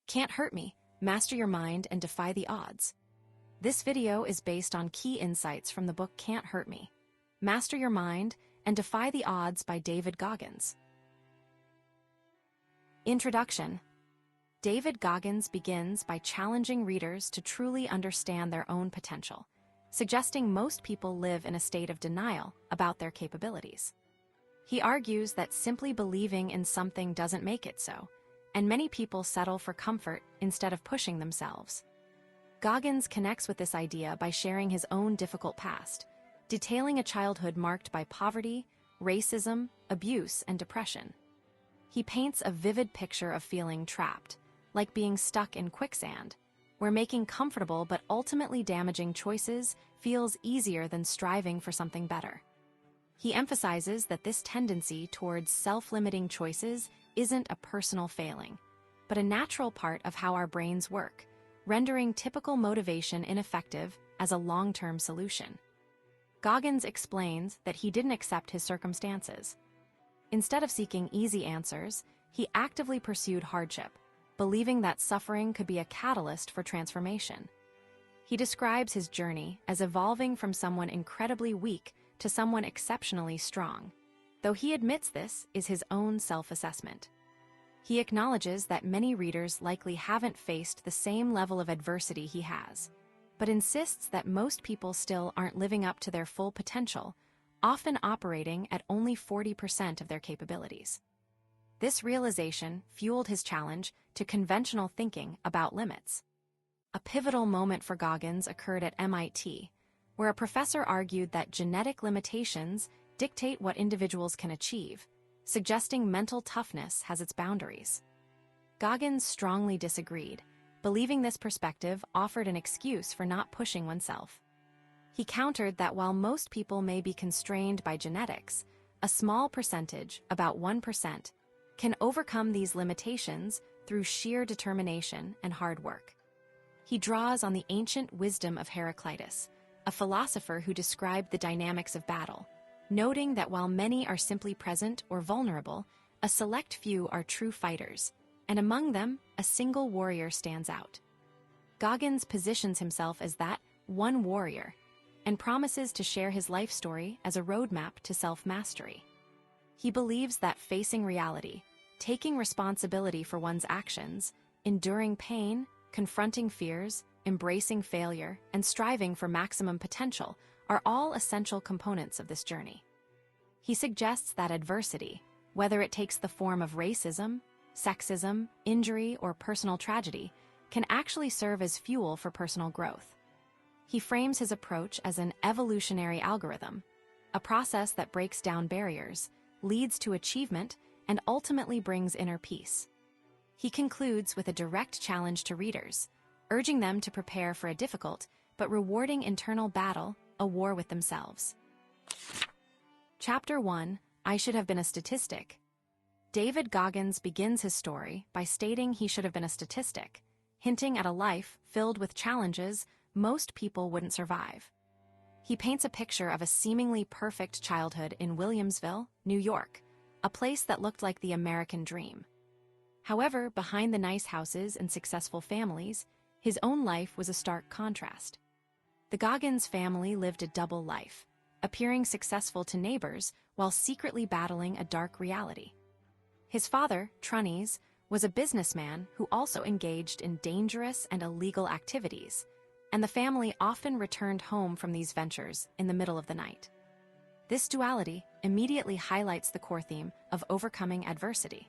Can't Hurt Me, Master Your Mind and Defy the Odds. This video is based on key insights from the book Can't Hurt Me, Master Your Mind and Defy the Odds by David Goggins. Introduction. David Goggins begins by challenging readers to truly understand their own potential, suggesting most people live in a state of denial about their capabilities. He argues that simply believing in something doesn't make it so, and many people settle for comfort instead of pushing themselves. Goggins connects with this idea by sharing his own difficult past, detailing a childhood marked by poverty, racism, abuse, and depression. He paints a vivid picture of feeling trapped, like being stuck in quicksand, where making comfortable but ultimately damaging choices feels easier than striving for something better. He emphasizes that this tendency towards self-limiting choices isn't a personal failing, but a natural part of how our brains work, rendering typical motivation ineffective as a long-term solution. Goggins explains that he didn't accept his circumstances. Instead of seeking easy answers, he actively pursued hardship, believing that suffering could be a catalyst for transformation. He describes his journey as evolving from someone incredibly weak to someone exceptionally strong, though he admits this is his own self-assessment. He acknowledges that many readers likely haven't faced the same level of adversity he has, but insists that most people still aren't living up to their full potential, often operating at only 40% of their capabilities. This realization fueled his challenge to conventional thinking about limits. A pivotal moment for Goggins occurred at MIT, where a professor argued that genetic limitations dictate what individuals can achieve, suggesting mental toughness has its boundaries. Goggins strongly disagreed, believing this perspective offered an excuse for not pushing oneself. He countered that while most people may be constrained by genetics, a small percentage, about 1%, can overcome these limitations through sheer determination and hard work. He draws on the ancient wisdom of Heraclitus, a philosopher who described the dynamics of battle, noting that while many are simply present or vulnerable, a select few are true fighters, and among them, a single warrior stands out. Goggins positions himself as that one warrior, and promises to share his life story as a roadmap to self-mastery. He believes that facing reality, taking responsibility for one's actions, enduring pain, confronting fears, embracing failure, and striving for maximum potential are all essential components of this journey. He suggests that adversity, whether it takes the form of racism, sexism, injury, or personal tragedy, can actually serve as fuel for personal growth. He frames his approach as an evolutionary algorithm, a process that breaks down barriers, leads to achievement, and ultimately brings inner peace. He concludes with a direct challenge to readers, urging them to prepare for a difficult but rewarding internal battle, a war with themselves. Chapter 1, I Should Have Been a Statistic. David Goggins begins his story by stating he should have been a statistic, hinting at a life filled with challenges most people wouldn't survive. He paints a picture of a seemingly perfect childhood in Williamsville, New York, a place that looked like the American dream. However, behind the nice houses and successful families, his own life was a stark contrast. The Goggins family lived a double life, appearing successful to neighbors while secretly battling a dark reality. His father, Toughness, was a businessman who also engaged in dangerous and illegal activities, and the family often returned home from these ventures in the middle of the night. This duality immediately highlights the core theme of overcoming adversity.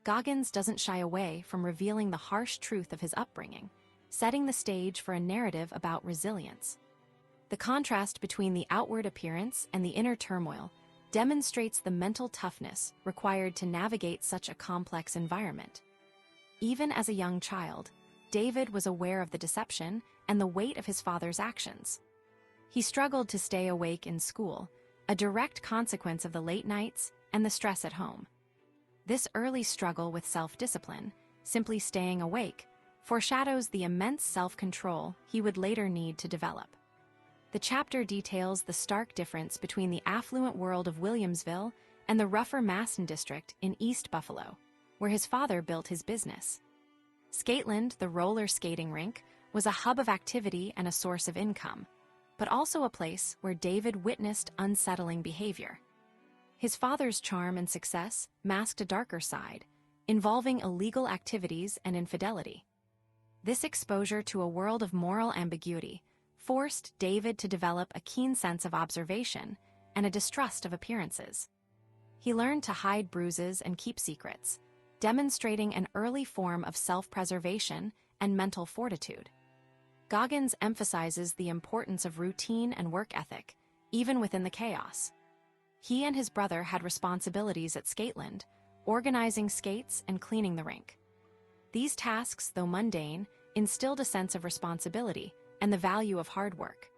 Goggins doesn't shy away from revealing the harsh truth of his upbringing, setting the stage for a narrative about resilience. The contrast between the outward appearance and the inner turmoil demonstrates the mental toughness required to navigate such a complex environment. Even as a young child, David was aware of the deception and the weight of his father's actions. He struggled to stay awake in school, a direct consequence of the late nights and the stress at home. This early struggle with self-discipline, simply staying awake, foreshadows the immense self-control he would later need to develop. The chapter details the stark difference between the affluent world of Williamsville and the rougher Maston district in East Buffalo, where his father built his business. Skateland, the roller skating rink, was a hub of activity and a source of income, but also a place where David witnessed unsettling behavior. His father's charm and success masked a darker side, involving illegal activities and infidelity. This exposure to a world of moral ambiguity forced David to develop a keen sense of observation and a distrust of appearances. He learned to hide bruises and keep secrets, demonstrating an early form of self-preservation and mental fortitude. Goggins emphasizes the importance of routine and work ethic, even within the chaos. He and his brother had responsibilities at Skateland, organizing skates and cleaning the rink. These tasks, though mundane, instilled a sense of responsibility and the value of hard work.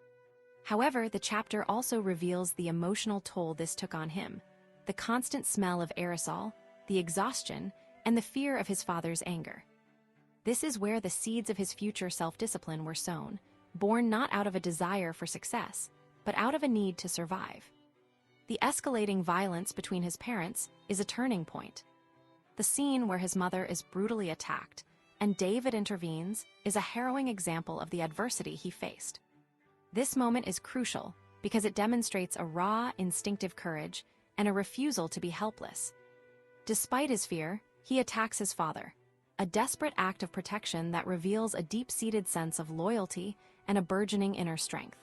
However, the chapter also reveals the emotional toll this took on him, the constant smell of aerosol, the exhaustion, and the fear of his father's anger. This is where the seeds of his future self-discipline were sown, born not out of a desire for success, but out of a need to survive. The escalating violence between his parents is a turning point. The scene where his mother is brutally attacked and David intervenes is a harrowing example of the adversity he faced. This moment is crucial because it demonstrates a raw, instinctive courage and a refusal to be helpless. Despite his fear, he attacks his father, a desperate act of protection that reveals a deep-seated sense of loyalty and a burgeoning inner strength.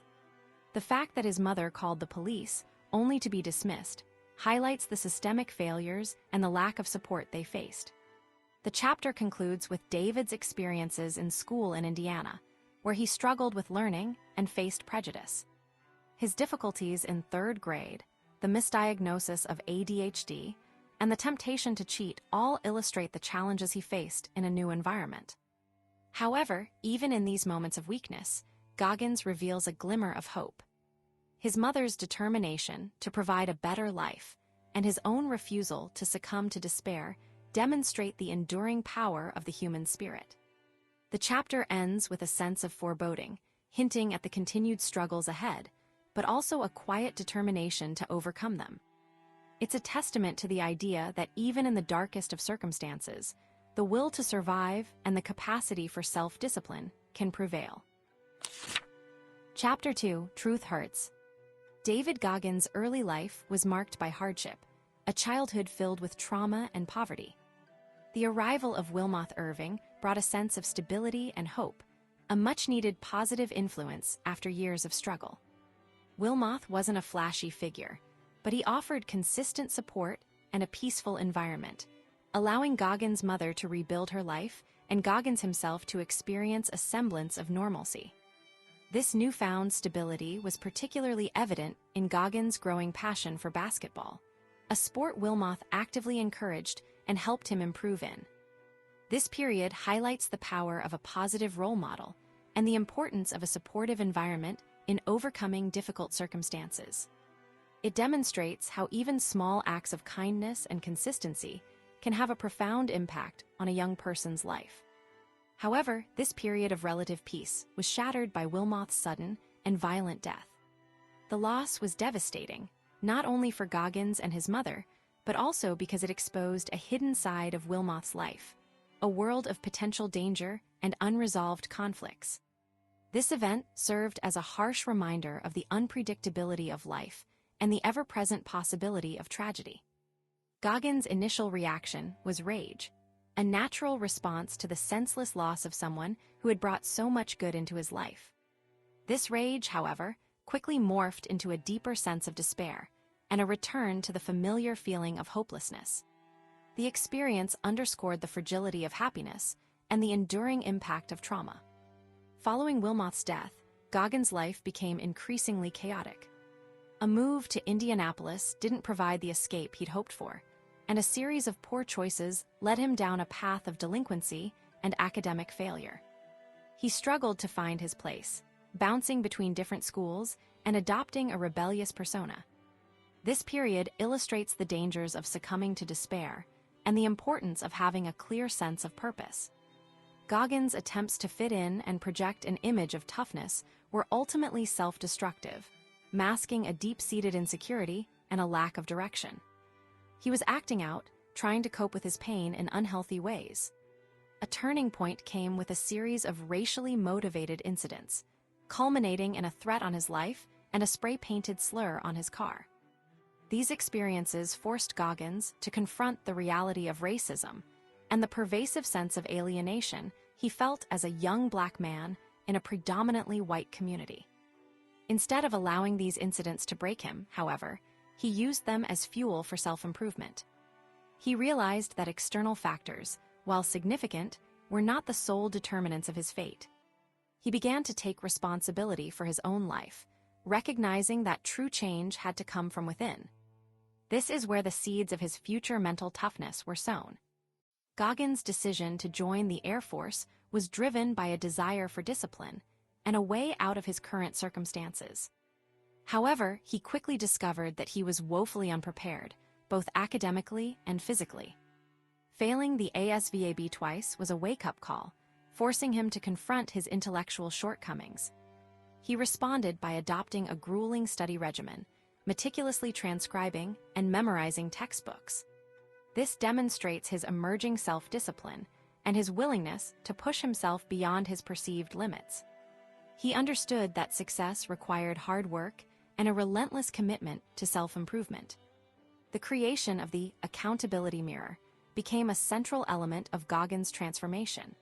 The fact that his mother called the police, only to be dismissed, highlights the systemic failures and the lack of support they faced. The chapter concludes with David's experiences in school in Indiana, where he struggled with learning and faced prejudice. His difficulties in third grade, the misdiagnosis of ADHD, and the temptation to cheat all illustrate the challenges he faced in a new environment. However, even in these moments of weakness, Goggins reveals a glimmer of hope. His mother's determination to provide a better life and his own refusal to succumb to despair demonstrate the enduring power of the human spirit. The chapter ends with a sense of foreboding, hinting at the continued struggles ahead, but also a quiet determination to overcome them. It's a testament to the idea that even in the darkest of circumstances, the will to survive and the capacity for self-discipline can prevail. Chapter 2, Truth Hurts. David Goggins' early life was marked by hardship, a childhood filled with trauma and poverty. The arrival of Wilmoth Irving brought a sense of stability and hope, a much-needed positive influence after years of struggle. Wilmoth wasn't a flashy figure, but he offered consistent support and a peaceful environment, allowing Goggins' mother to rebuild her life and Goggins himself to experience a semblance of normalcy. This newfound stability was particularly evident in Goggins' growing passion for basketball, a sport Wilmoth actively encouraged and helped him improve in. This period highlights the power of a positive role model and the importance of a supportive environment in overcoming difficult circumstances. It demonstrates how even small acts of kindness and consistency can have a profound impact on a young person's life. However, this period of relative peace was shattered by Wilmoth's sudden and violent death. The loss was devastating, not only for Goggins and his mother, but also because it exposed a hidden side of Wilmoth's life, a world of potential danger and unresolved conflicts. This event served as a harsh reminder of the unpredictability of life and the ever-present possibility of tragedy. Goggins' initial reaction was rage, a natural response to the senseless loss of someone who had brought so much good into his life. This rage, however, quickly morphed into a deeper sense of despair and a return to the familiar feeling of hopelessness. The experience underscored the fragility of happiness and the enduring impact of trauma. Following Wilmoth's death, Goggins' life became increasingly chaotic. A move to Indianapolis didn't provide the escape he'd hoped for, and a series of poor choices led him down a path of delinquency and academic failure. He struggled to find his place, bouncing between different schools and adopting a rebellious persona. This period illustrates the dangers of succumbing to despair and the importance of having a clear sense of purpose. Goggins' attempts to fit in and project an image of toughness were ultimately self-destructive, masking a deep-seated insecurity and a lack of direction. He was acting out, trying to cope with his pain in unhealthy ways. a turning point came with a series of racially motivated incidents, culminating in a threat on his life and a spray-painted slur on his car. These experiences forced Goggins to confront the reality of racism and the pervasive sense of alienation he felt as a young black man in a predominantly white community. Instead of allowing these incidents to break him, however, he used them as fuel for self-improvement. He realized that external factors, while significant, were not the sole determinants of his fate. He began to take responsibility for his own life, recognizing that true change had to come from within. This is where the seeds of his future mental toughness were sown. Goggins' decision to join the Air Force was driven by a desire for discipline and a way out of his current circumstances. However, he quickly discovered that he was woefully unprepared, both academically and physically. Failing the ASVAB twice was a wake-up call, forcing him to confront his intellectual shortcomings. He responded by adopting a grueling study regimen, meticulously transcribing and memorizing textbooks. This demonstrates his emerging self-discipline and his willingness to push himself beyond his perceived limits. He understood that success required hard work and a relentless commitment to self-improvement. The creation of the accountability mirror became a central element of Goggins' transformation.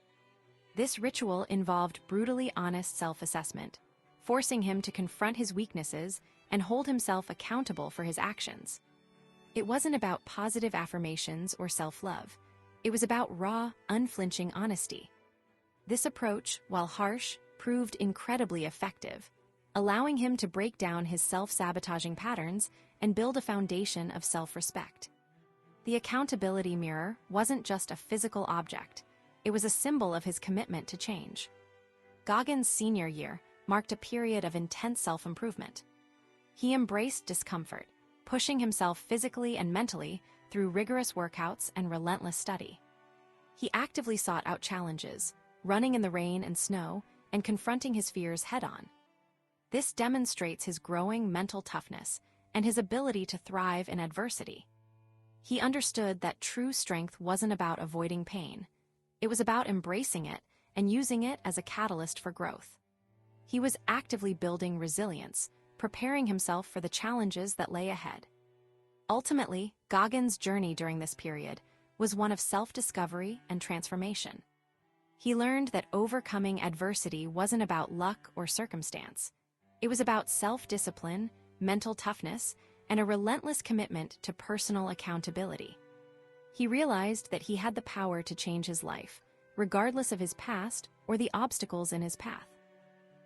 This ritual involved brutally honest self-assessment, forcing him to confront his weaknesses and hold himself accountable for his actions. It wasn't about positive affirmations or self-love. It was about raw, unflinching honesty. This approach, while harsh, proved incredibly effective, allowing him to break down his self-sabotaging patterns and build a foundation of self-respect. The accountability mirror wasn't just a physical object. It was a symbol of his commitment to change. Goggins' senior year marked a period of intense self-improvement. He embraced discomfort, pushing himself physically and mentally through rigorous workouts and relentless study. He actively sought out challenges, running in the rain and snow, and confronting his fears head-on. This demonstrates his growing mental toughness and his ability to thrive in adversity. He understood that true strength wasn't about avoiding pain. It was about embracing it and using it as a catalyst for growth. He was actively building resilience, preparing himself for the challenges that lay ahead. Ultimately, Goggins' journey during this period was one of self-discovery and transformation. He learned that overcoming adversity wasn't about luck or circumstance. It was about self-discipline, mental toughness, and a relentless commitment to personal accountability. He realized that he had the power to change his life, regardless of his past or the obstacles in his path.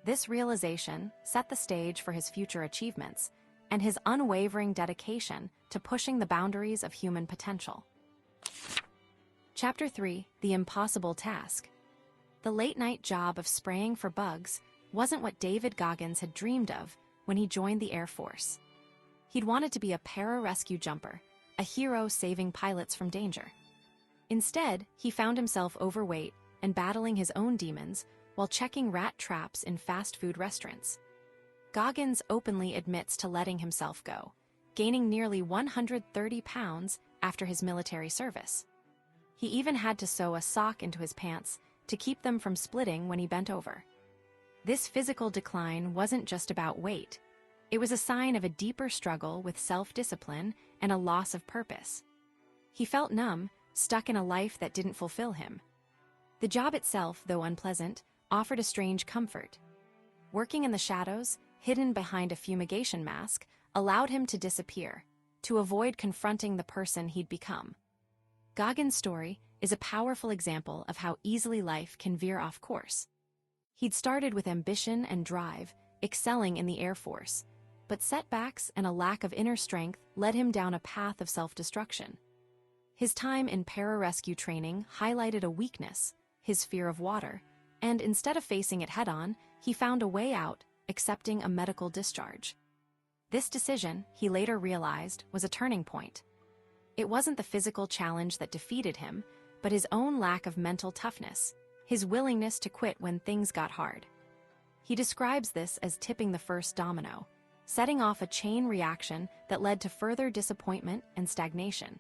This realization set the stage for his future achievements and his unwavering dedication to pushing the boundaries of human potential. Chapter 3: The Impossible Task. The late-night job of spraying for bugs wasn't what David Goggins had dreamed of when he joined the Air Force. He'd wanted to be a pararescue jumper, a hero saving pilots from danger. Instead, he found himself overweight and battling his own demons while checking rat traps in fast food restaurants. Goggins openly admits to letting himself go, gaining nearly 130 pounds after his military service. He even had to sew a sock into his pants to keep them from splitting when he bent over. This physical decline wasn't just about weight. It was a sign of a deeper struggle with self-discipline and a loss of purpose. He felt numb, stuck in a life that didn't fulfill him. The job itself, though unpleasant, offered a strange comfort. Working in the shadows, hidden behind a fumigation mask, allowed him to disappear, to avoid confronting the person he'd become. Goggins' story is a powerful example of how easily life can veer off course. He'd started with ambition and drive, excelling in the Air Force, but setbacks and a lack of inner strength led him down a path of self-destruction. His time in pararescue training highlighted a weakness, his fear of water, and instead of facing it head-on, he found a way out, accepting a medical discharge. This decision, he later realized, was a turning point. It wasn't the physical challenge that defeated him, but his own lack of mental toughness, his willingness to quit when things got hard. He describes this as tipping the first domino, setting off a chain reaction that led to further disappointment and stagnation.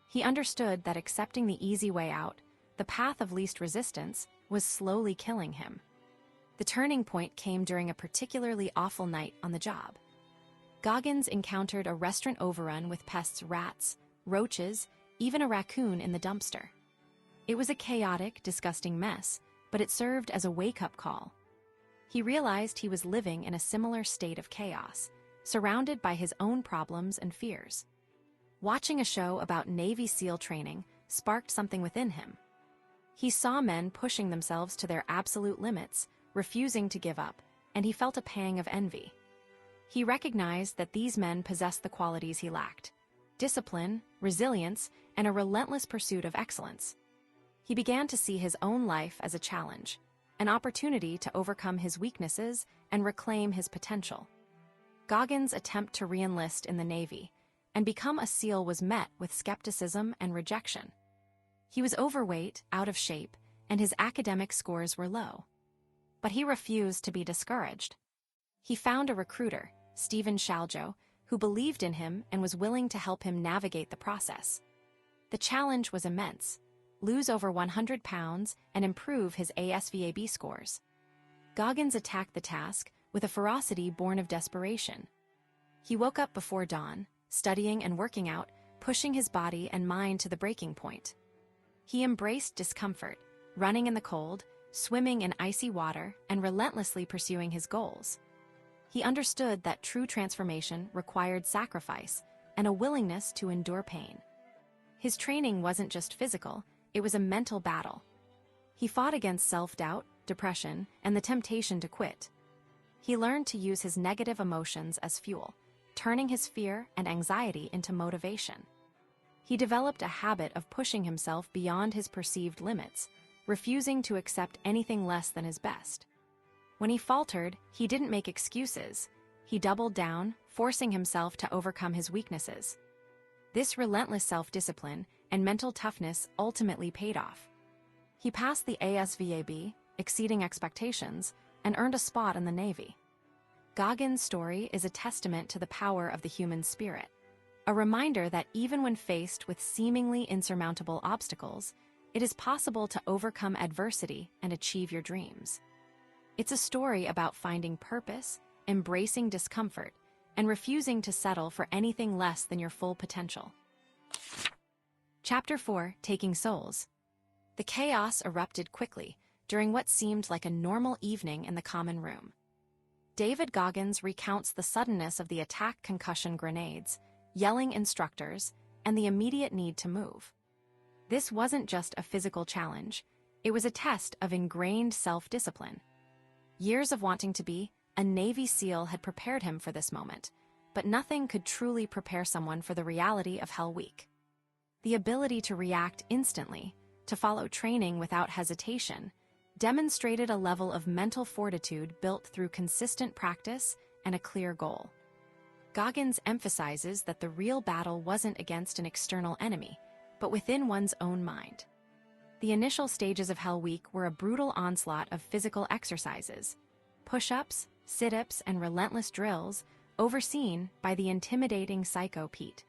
He understood that accepting the easy way out, the path of least resistance, was slowly killing him. The turning point came during a particularly awful night on the job. Goggins encountered a restaurant overrun with pests, rats, roaches, even a raccoon in the dumpster. It was a chaotic, disgusting mess, but it served as a wake-up call. He realized he was living in a similar state of chaos, surrounded by his own problems and fears. Watching a show about Navy SEAL training sparked something within him. He saw men pushing themselves to their absolute limits, refusing to give up, and he felt a pang of envy. He recognized that these men possessed the qualities he lacked: discipline, resilience, and a relentless pursuit of excellence. He began to see his own life as a challenge, an opportunity to overcome his weaknesses and reclaim his potential. Goggins' attempt to re-enlist in the Navy and become a SEAL was met with skepticism and rejection. He was overweight, out of shape, and his academic scores were low. But he refused to be discouraged. He found a recruiter, Stephen Shaljo, who believed in him and was willing to help him navigate the process. The challenge was immense: lose over 100 pounds and improve his ASVAB scores. Goggins attacked the task with a ferocity born of desperation. He woke up before dawn, studying and working out, pushing his body and mind to the breaking point. He embraced discomfort, running in the cold, swimming in icy water, and relentlessly pursuing his goals. He understood that true transformation required sacrifice and a willingness to endure pain. His training wasn't just physical, it was a mental battle. He fought against self-doubt, depression, and the temptation to quit. He learned to use his negative emotions as fuel, turning his fear and anxiety into motivation. He developed a habit of pushing himself beyond his perceived limits, refusing to accept anything less than his best. When he faltered, he didn't make excuses. He doubled down, forcing himself to overcome his weaknesses. This relentless self-discipline and mental toughness ultimately paid off. He passed the ASVAB, exceeding expectations, and earned a spot in the Navy. Goggins' story is a testament to the power of the human spirit, a reminder that even when faced with seemingly insurmountable obstacles, it is possible to overcome adversity and achieve your dreams. It's a story about finding purpose, embracing discomfort, and refusing to settle for anything less than your full potential. Chapter 4: Taking Souls. The chaos erupted quickly during what seemed like a normal evening in the common room. David Goggins recounts the suddenness of the attack: concussion grenades, yelling instructors, and the immediate need to move. This wasn't just a physical challenge, it was a test of ingrained self-discipline. Years of wanting to be a Navy SEAL had prepared him for this moment, but nothing could truly prepare someone for the reality of Hell Week. The ability to react instantly, to follow training without hesitation, demonstrated a level of mental fortitude built through consistent practice and a clear goal. Goggins emphasizes that the real battle wasn't against an external enemy, but within one's own mind. The initial stages of Hell Week were a brutal onslaught of physical exercises: push-ups, sit-ups, and relentless drills, overseen by the intimidating Psycho Pete.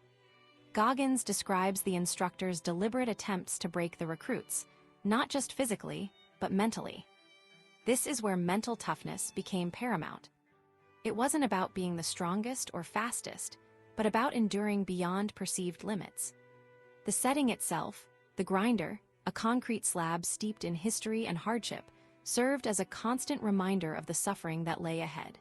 Goggins describes the instructor's deliberate attempts to break the recruits, not just physically, but mentally. This is where mental toughness became paramount. It wasn't about being the strongest or fastest, but about enduring beyond perceived limits. The setting itself, the grinder, a concrete slab steeped in history and hardship, served as a constant reminder of the suffering that lay ahead.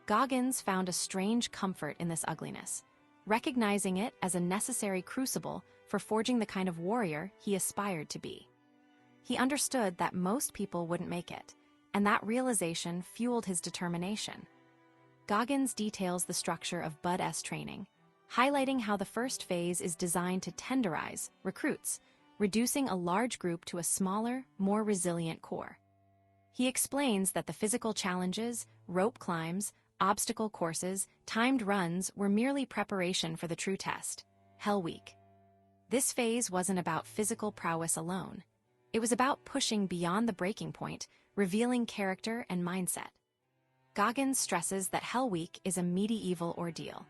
Goggins found a strange comfort in this ugliness, recognizing it as a necessary crucible for forging the kind of warrior he aspired to be. He understood that most people wouldn't make it, and that realization fueled his determination. Goggins details the structure of Bud-S training, highlighting how the first phase is designed to tenderize recruits, reducing a large group to a smaller, more resilient core. He explains that the physical challenges, rope climbs, obstacle courses, timed runs were merely preparation for the true test, Hell Week. This phase wasn't about physical prowess alone. It was about pushing beyond the breaking point, revealing character and mindset. Goggins stresses that Hell Week is a medieval ordeal,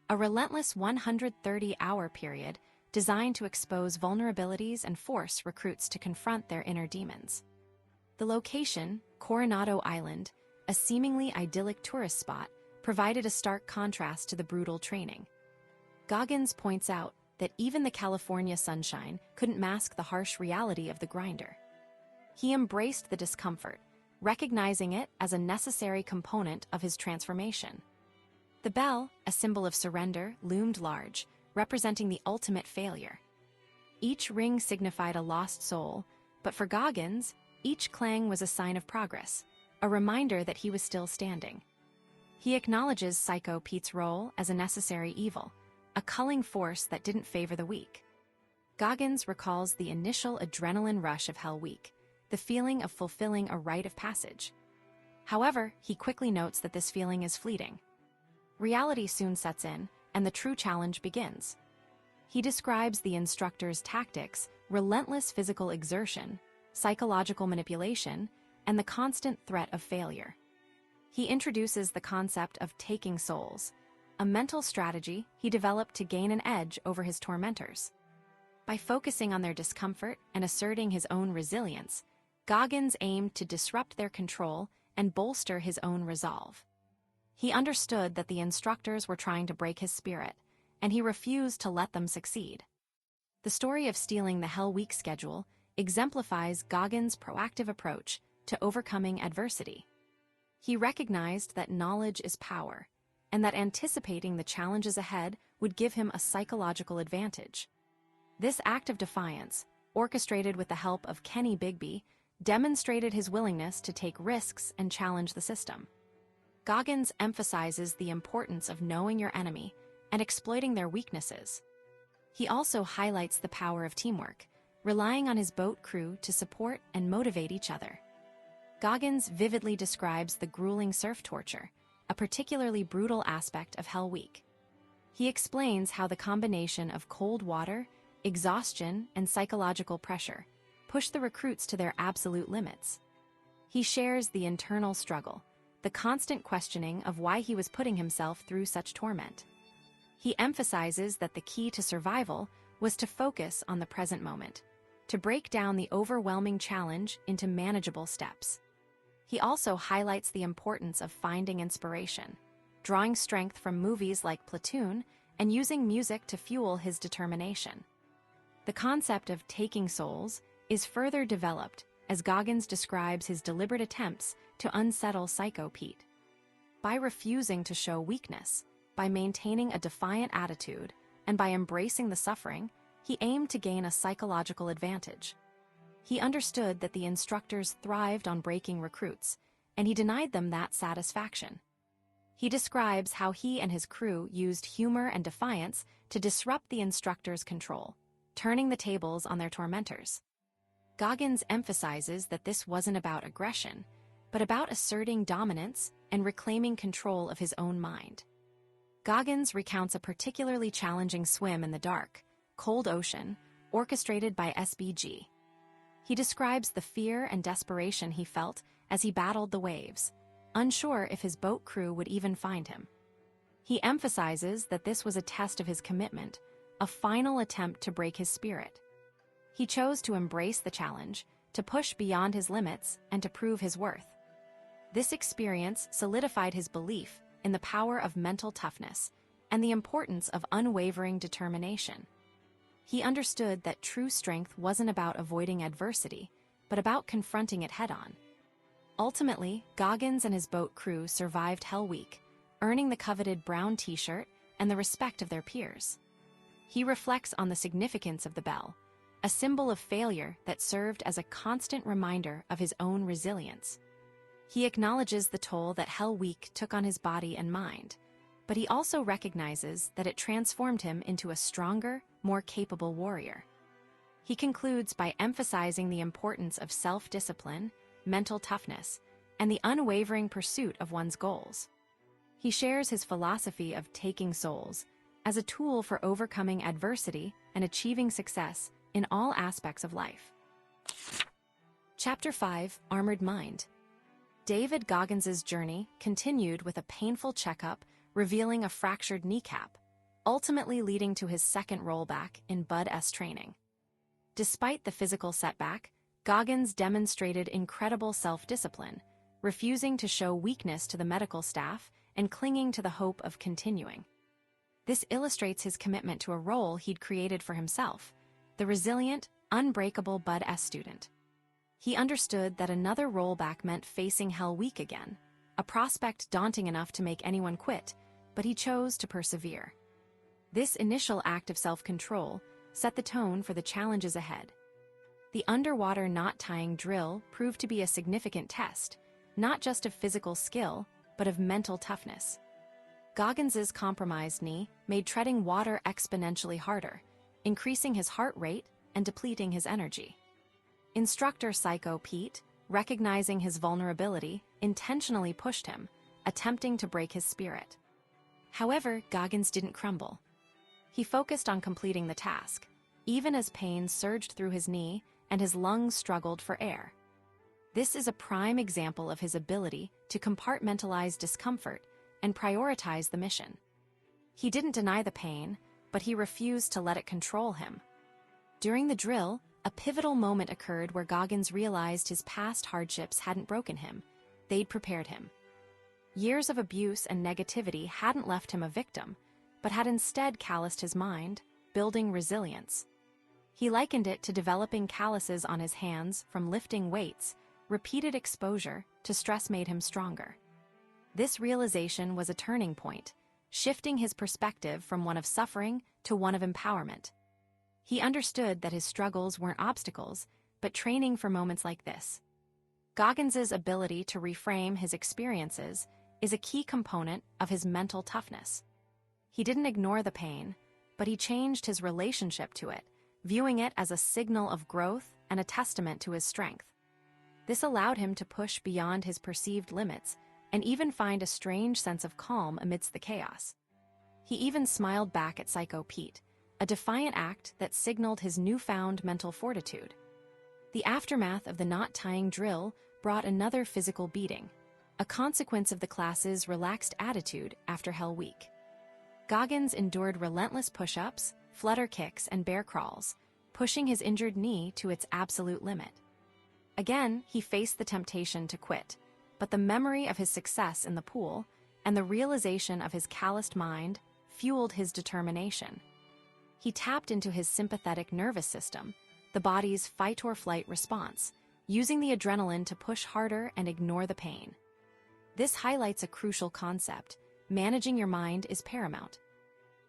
a relentless 130-hour period designed to expose vulnerabilities and force recruits to confront their inner demons. The location, Coronado Island, a seemingly idyllic tourist spot, provided a stark contrast to the brutal training. Goggins points out that even the California sunshine couldn't mask the harsh reality of the grinder. He embraced the discomfort, recognizing it as a necessary component of his transformation. The bell, a symbol of surrender, loomed large, representing the ultimate failure. Each ring signified a lost soul, but for Goggins, each clang was a sign of progress, a reminder that he was still standing. He acknowledges Psycho Pete's role as a necessary evil, a culling force that didn't favor the weak. Goggins recalls the initial adrenaline rush of Hell Week, the feeling of fulfilling a rite of passage. However, he quickly notes that this feeling is fleeting. Reality soon sets in, and the true challenge begins. He describes the instructor's tactics, relentless physical exertion, psychological manipulation, and the constant threat of failure. He introduces the concept of taking souls, a mental strategy he developed to gain an edge over his tormentors. By focusing on their discomfort and asserting his own resilience, Goggins aimed to disrupt their control and bolster his own resolve. He understood that the instructors were trying to break his spirit, and he refused to let them succeed. The story of stealing the Hell Week schedule exemplifies Goggins' proactive approach to overcoming adversity. He recognized that knowledge is power, and that anticipating the challenges ahead would give him a psychological advantage. This act of defiance, orchestrated with the help of Kenny Bigby, demonstrated his willingness to take risks and challenge the system. Goggins emphasizes the importance of knowing your enemy and exploiting their weaknesses. He also highlights the power of teamwork, relying on his boat crew to support and motivate each other. Goggins vividly describes the grueling surf torture, a particularly brutal aspect of Hell Week. He explains how the combination of cold water, exhaustion, and psychological pressure pushed the recruits to their absolute limits. He shares the internal struggle, the constant questioning of why he was putting himself through such torment. He emphasizes that the key to survival was to focus on the present moment, to break down the overwhelming challenge into manageable steps. He also highlights the importance of finding inspiration, drawing strength from movies like Platoon, and using music to fuel his determination. The concept of taking souls is further developed as Goggins describes his deliberate attempts to unsettle Psycho Pete. By refusing to show weakness, by maintaining a defiant attitude, and by embracing the suffering, he aimed to gain a psychological advantage. He understood that the instructors thrived on breaking recruits, and he denied them that satisfaction. He describes how he and his crew used humor and defiance to disrupt the instructors' control, turning the tables on their tormentors. Goggins emphasizes that this wasn't about aggression, but about asserting dominance and reclaiming control of his own mind. Goggins recounts a particularly challenging swim in the dark, cold ocean, orchestrated by SBG. He describes the fear and desperation he felt as he battled the waves, unsure if his boat crew would even find him. He emphasizes that this was a test of his commitment, a final attempt to break his spirit. He chose to embrace the challenge, to push beyond his limits, and to prove his worth. This experience solidified his belief in the power of mental toughness and the importance of unwavering determination. He understood that true strength wasn't about avoiding adversity, but about confronting it head-on. Ultimately, Goggins and his boat crew survived Hell Week, earning the coveted brown t-shirt and the respect of their peers. He reflects on the significance of the bell, a symbol of failure that served as a constant reminder of his own resilience. He acknowledges the toll that Hell Week took on his body and mind, but he also recognizes that it transformed him into a stronger, more capable warrior. He concludes by emphasizing the importance of self-discipline, mental toughness, and the unwavering pursuit of one's goals. He shares his philosophy of taking souls as a tool for overcoming adversity and achieving success in all aspects of life. Chapter 5, Armored Mind. David Goggins' journey continued with a painful checkup revealing a fractured kneecap, ultimately leading to his second rollback in Bud-S training. Despite the physical setback, Goggins demonstrated incredible self-discipline, refusing to show weakness to the medical staff and clinging to the hope of continuing. This illustrates his commitment to a role he'd created for himself, the resilient, unbreakable Bud-S student. He understood that another rollback meant facing Hell Week again, a prospect daunting enough to make anyone quit, but he chose to persevere. This initial act of self-control set the tone for the challenges ahead. The underwater knot-tying drill proved to be a significant test, not just of physical skill, but of mental toughness. Goggins's compromised knee made treading water exponentially harder, increasing his heart rate and depleting his energy. Instructor Psycho Pete, recognizing his vulnerability, intentionally pushed him, attempting to break his spirit. However, Goggins didn't crumble. He focused on completing the task, even as pain surged through his knee and his lungs struggled for air. This is a prime example of his ability to compartmentalize discomfort and prioritize the mission. He didn't deny the pain, but he refused to let it control him. During the drill, a pivotal moment occurred where Goggins realized his past hardships hadn't broken him, they'd prepared him. Years of abuse and negativity hadn't left him a victim, but had instead calloused his mind, building resilience. He likened it to developing calluses on his hands from lifting weights. Repeated exposure to stress made him stronger. This realization was a turning point, shifting his perspective from one of suffering to one of empowerment. He understood that his struggles weren't obstacles, but training for moments like this. Goggins's ability to reframe his experiences is a key component of his mental toughness. He didn't ignore the pain, but he changed his relationship to it, viewing it as a signal of growth and a testament to his strength. This allowed him to push beyond his perceived limits and even find a strange sense of calm amidst the chaos. He even smiled back at Psycho Pete, a defiant act that signaled his newfound mental fortitude. The aftermath of the knot-tying drill brought another physical beating, a consequence of the class's relaxed attitude after Hell Week. Goggins endured relentless push-ups, flutter kicks, and bear crawls, pushing his injured knee to its absolute limit. Again, he faced the temptation to quit, but the memory of his success in the pool and the realization of his calloused mind fueled his determination. He tapped into his sympathetic nervous system, the body's fight-or-flight response, using the adrenaline to push harder and ignore the pain. This highlights a crucial concept: managing your mind is paramount.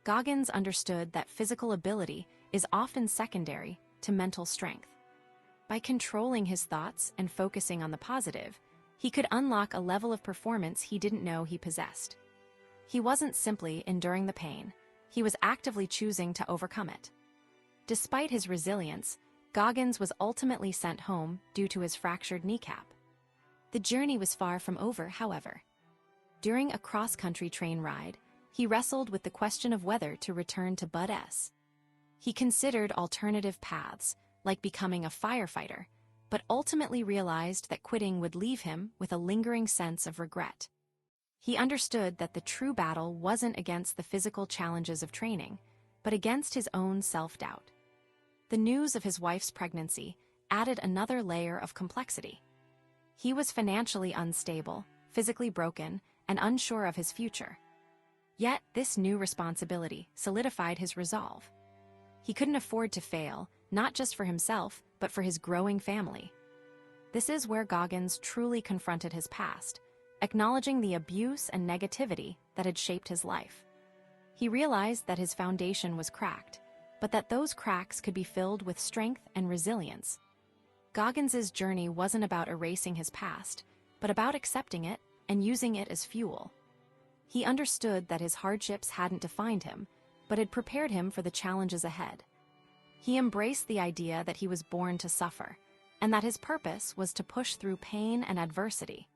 Goggins understood that physical ability is often secondary to mental strength. By controlling his thoughts and focusing on the positive, he could unlock a level of performance he didn't know he possessed. He wasn't simply enduring the pain, he was actively choosing to overcome it. Despite his resilience, Goggins was ultimately sent home due to his fractured kneecap. The journey was far from over, however. During a cross-country train ride, he wrestled with the question of whether to return to Bud-S. He considered alternative paths, like becoming a firefighter, but ultimately realized that quitting would leave him with a lingering sense of regret. He understood that the true battle wasn't against the physical challenges of training, but against his own self-doubt. The news of his wife's pregnancy added another layer of complexity. He was financially unstable, physically broken, and unsure of his future. Yet, this new responsibility solidified his resolve. He couldn't afford to fail, not just for himself, but for his growing family. This is where Goggins truly confronted his past, acknowledging the abuse and negativity that had shaped his life. He realized that his foundation was cracked, but that those cracks could be filled with strength and resilience. Goggins's journey wasn't about erasing his past, but about accepting it and using it as fuel. He understood that his hardships hadn't defined him, but had prepared him for the challenges ahead. He embraced the idea that he was born to suffer, and that his purpose was to push through pain and adversity.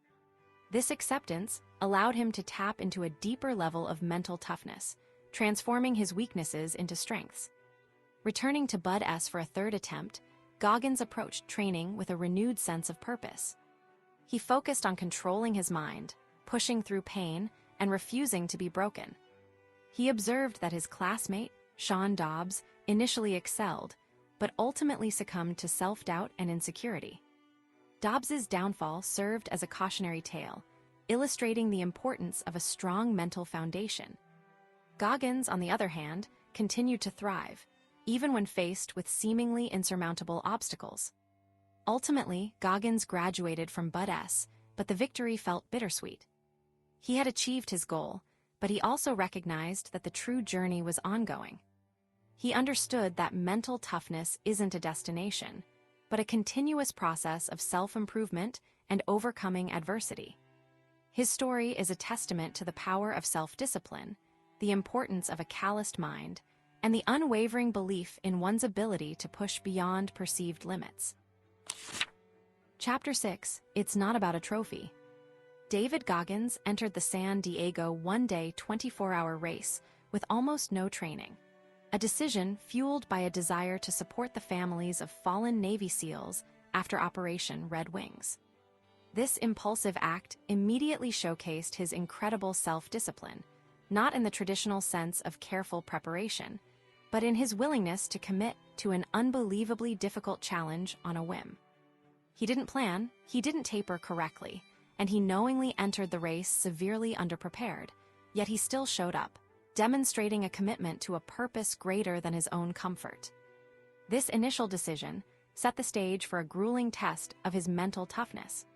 This acceptance allowed him to tap into a deeper level of mental toughness, transforming his weaknesses into strengths. Returning to Bud-S for a third attempt, Goggins approached training with a renewed sense of purpose. He focused on controlling his mind, pushing through pain, and refusing to be broken. He observed that his classmate, Sean Dobbs, initially excelled, but ultimately succumbed to self-doubt and insecurity. Dobbs's downfall served as a cautionary tale, illustrating the importance of a strong mental foundation. Goggins, on the other hand, continued to thrive, even when faced with seemingly insurmountable obstacles. Ultimately, Goggins graduated from Bud S, but the victory felt bittersweet. He had achieved his goal, but he also recognized that the true journey was ongoing. He understood that mental toughness isn't a destination, but a continuous process of self-improvement and overcoming adversity. His story is a testament to the power of self-discipline, the importance of a calloused mind, and the unwavering belief in one's ability to push beyond perceived limits. Chapter 6, It's Not About a Trophy. David Goggins entered the San Diego one-day 24-hour race with almost no training, a decision fueled by a desire to support the families of fallen Navy SEALs after Operation Red Wings. This impulsive act immediately showcased his incredible self-discipline, not in the traditional sense of careful preparation, but in his willingness to commit to an unbelievably difficult challenge on a whim. He didn't plan, he didn't taper correctly, and he knowingly entered the race severely underprepared, yet he still showed up, demonstrating a commitment to a purpose greater than his own comfort. This initial decision set the stage for a grueling test of his mental toughness.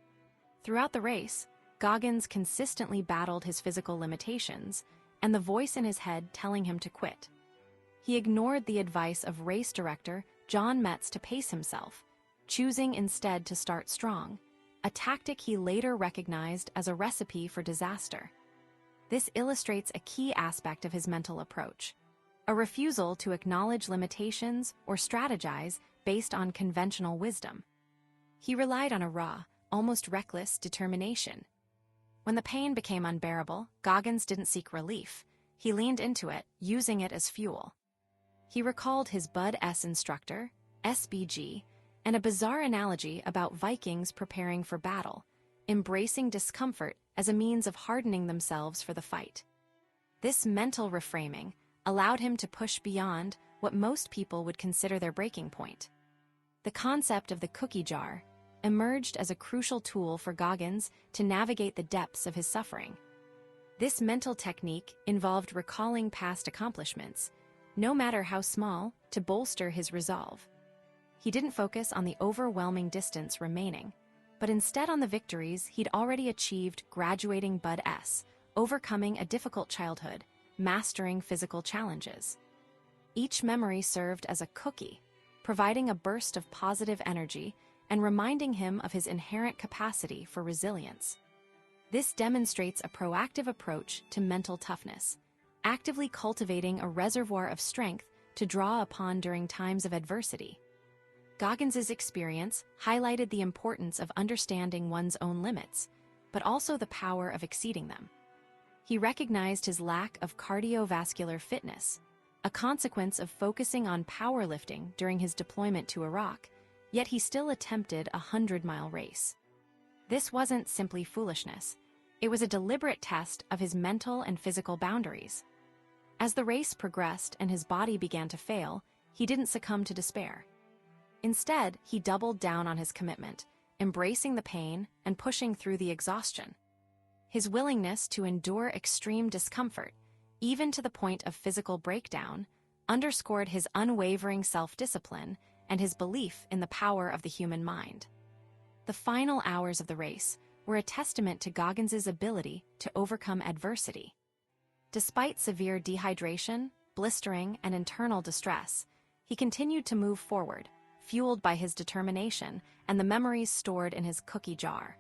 Throughout the race, Goggins consistently battled his physical limitations and the voice in his head telling him to quit. He ignored the advice of race director John Metz to pace himself, choosing instead to start strong, a tactic he later recognized as a recipe for disaster. This illustrates a key aspect of his mental approach, a refusal to acknowledge limitations or strategize based on conventional wisdom. He relied on a raw, almost reckless determination. When the pain became unbearable, Goggins didn't seek relief. He leaned into it, using it as fuel. He recalled his Bud S instructor, SBG, and a bizarre analogy about Vikings preparing for battle, embracing discomfort as a means of hardening themselves for the fight. This mental reframing allowed him to push beyond what most people would consider their breaking point. The concept of the cookie jar emerged as a crucial tool for Goggins to navigate the depths of his suffering. This mental technique involved recalling past accomplishments, no matter how small, to bolster his resolve. He didn't focus on the overwhelming distance remaining, but instead on the victories he'd already achieved graduating Bud S, overcoming a difficult childhood, mastering physical challenges. Each memory served as a cookie, providing a burst of positive energy and reminding him of his inherent capacity for resilience. This demonstrates a proactive approach to mental toughness, actively cultivating a reservoir of strength to draw upon during times of adversity. Goggins's experience highlighted the importance of understanding one's own limits, but also the power of exceeding them. He recognized his lack of cardiovascular fitness, a consequence of focusing on powerlifting during his deployment to Iraq, yet he still attempted a 100-mile race. This wasn't simply foolishness. It was a deliberate test of his mental and physical boundaries. As the race progressed and his body began to fail, he didn't succumb to despair. Instead, he doubled down on his commitment, embracing the pain and pushing through the exhaustion. His willingness to endure extreme discomfort, even to the point of physical breakdown, underscored his unwavering self-discipline and his belief in the power of the human mind. The final hours of the race were a testament to Goggins's ability to overcome adversity. Despite severe dehydration, blistering, and internal distress, he continued to move forward, fueled by his determination and the memories stored in his cookie jar.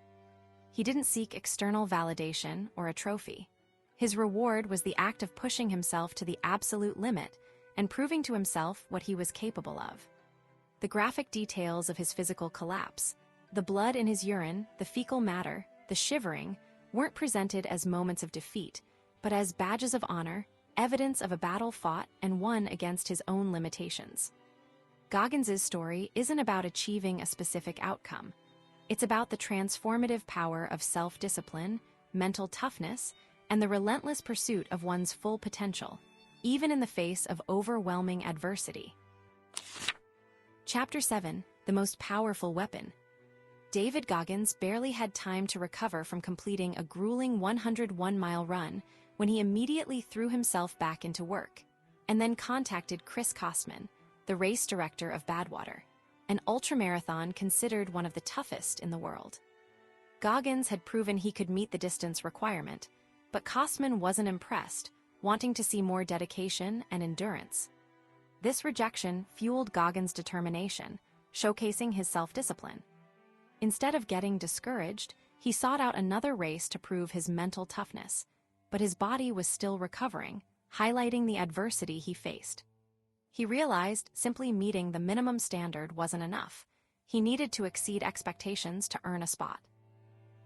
He didn't seek external validation or a trophy. His reward was the act of pushing himself to the absolute limit and proving to himself what he was capable of. The graphic details of his physical collapse, the blood in his urine, the fecal matter, the shivering, weren't presented as moments of defeat, but as badges of honor, evidence of a battle fought and won against his own limitations. Goggins's story isn't about achieving a specific outcome. It's about the transformative power of self-discipline, mental toughness, and the relentless pursuit of one's full potential, even in the face of overwhelming adversity. Chapter 7: The Most Powerful Weapon. David Goggins barely had time to recover from completing a grueling 101-mile run when he immediately threw himself back into work, and then contacted Chris Kostman, the race director of Badwater, an ultramarathon considered one of the toughest in the world. Goggins had proven he could meet the distance requirement, but Kostman wasn't impressed, wanting to see more dedication and endurance. This rejection fueled Goggins' determination, showcasing his self-discipline. Instead of getting discouraged, he sought out another race to prove his mental toughness, but his body was still recovering, highlighting the adversity he faced. He realized simply meeting the minimum standard wasn't enough. He needed to exceed expectations to earn a spot.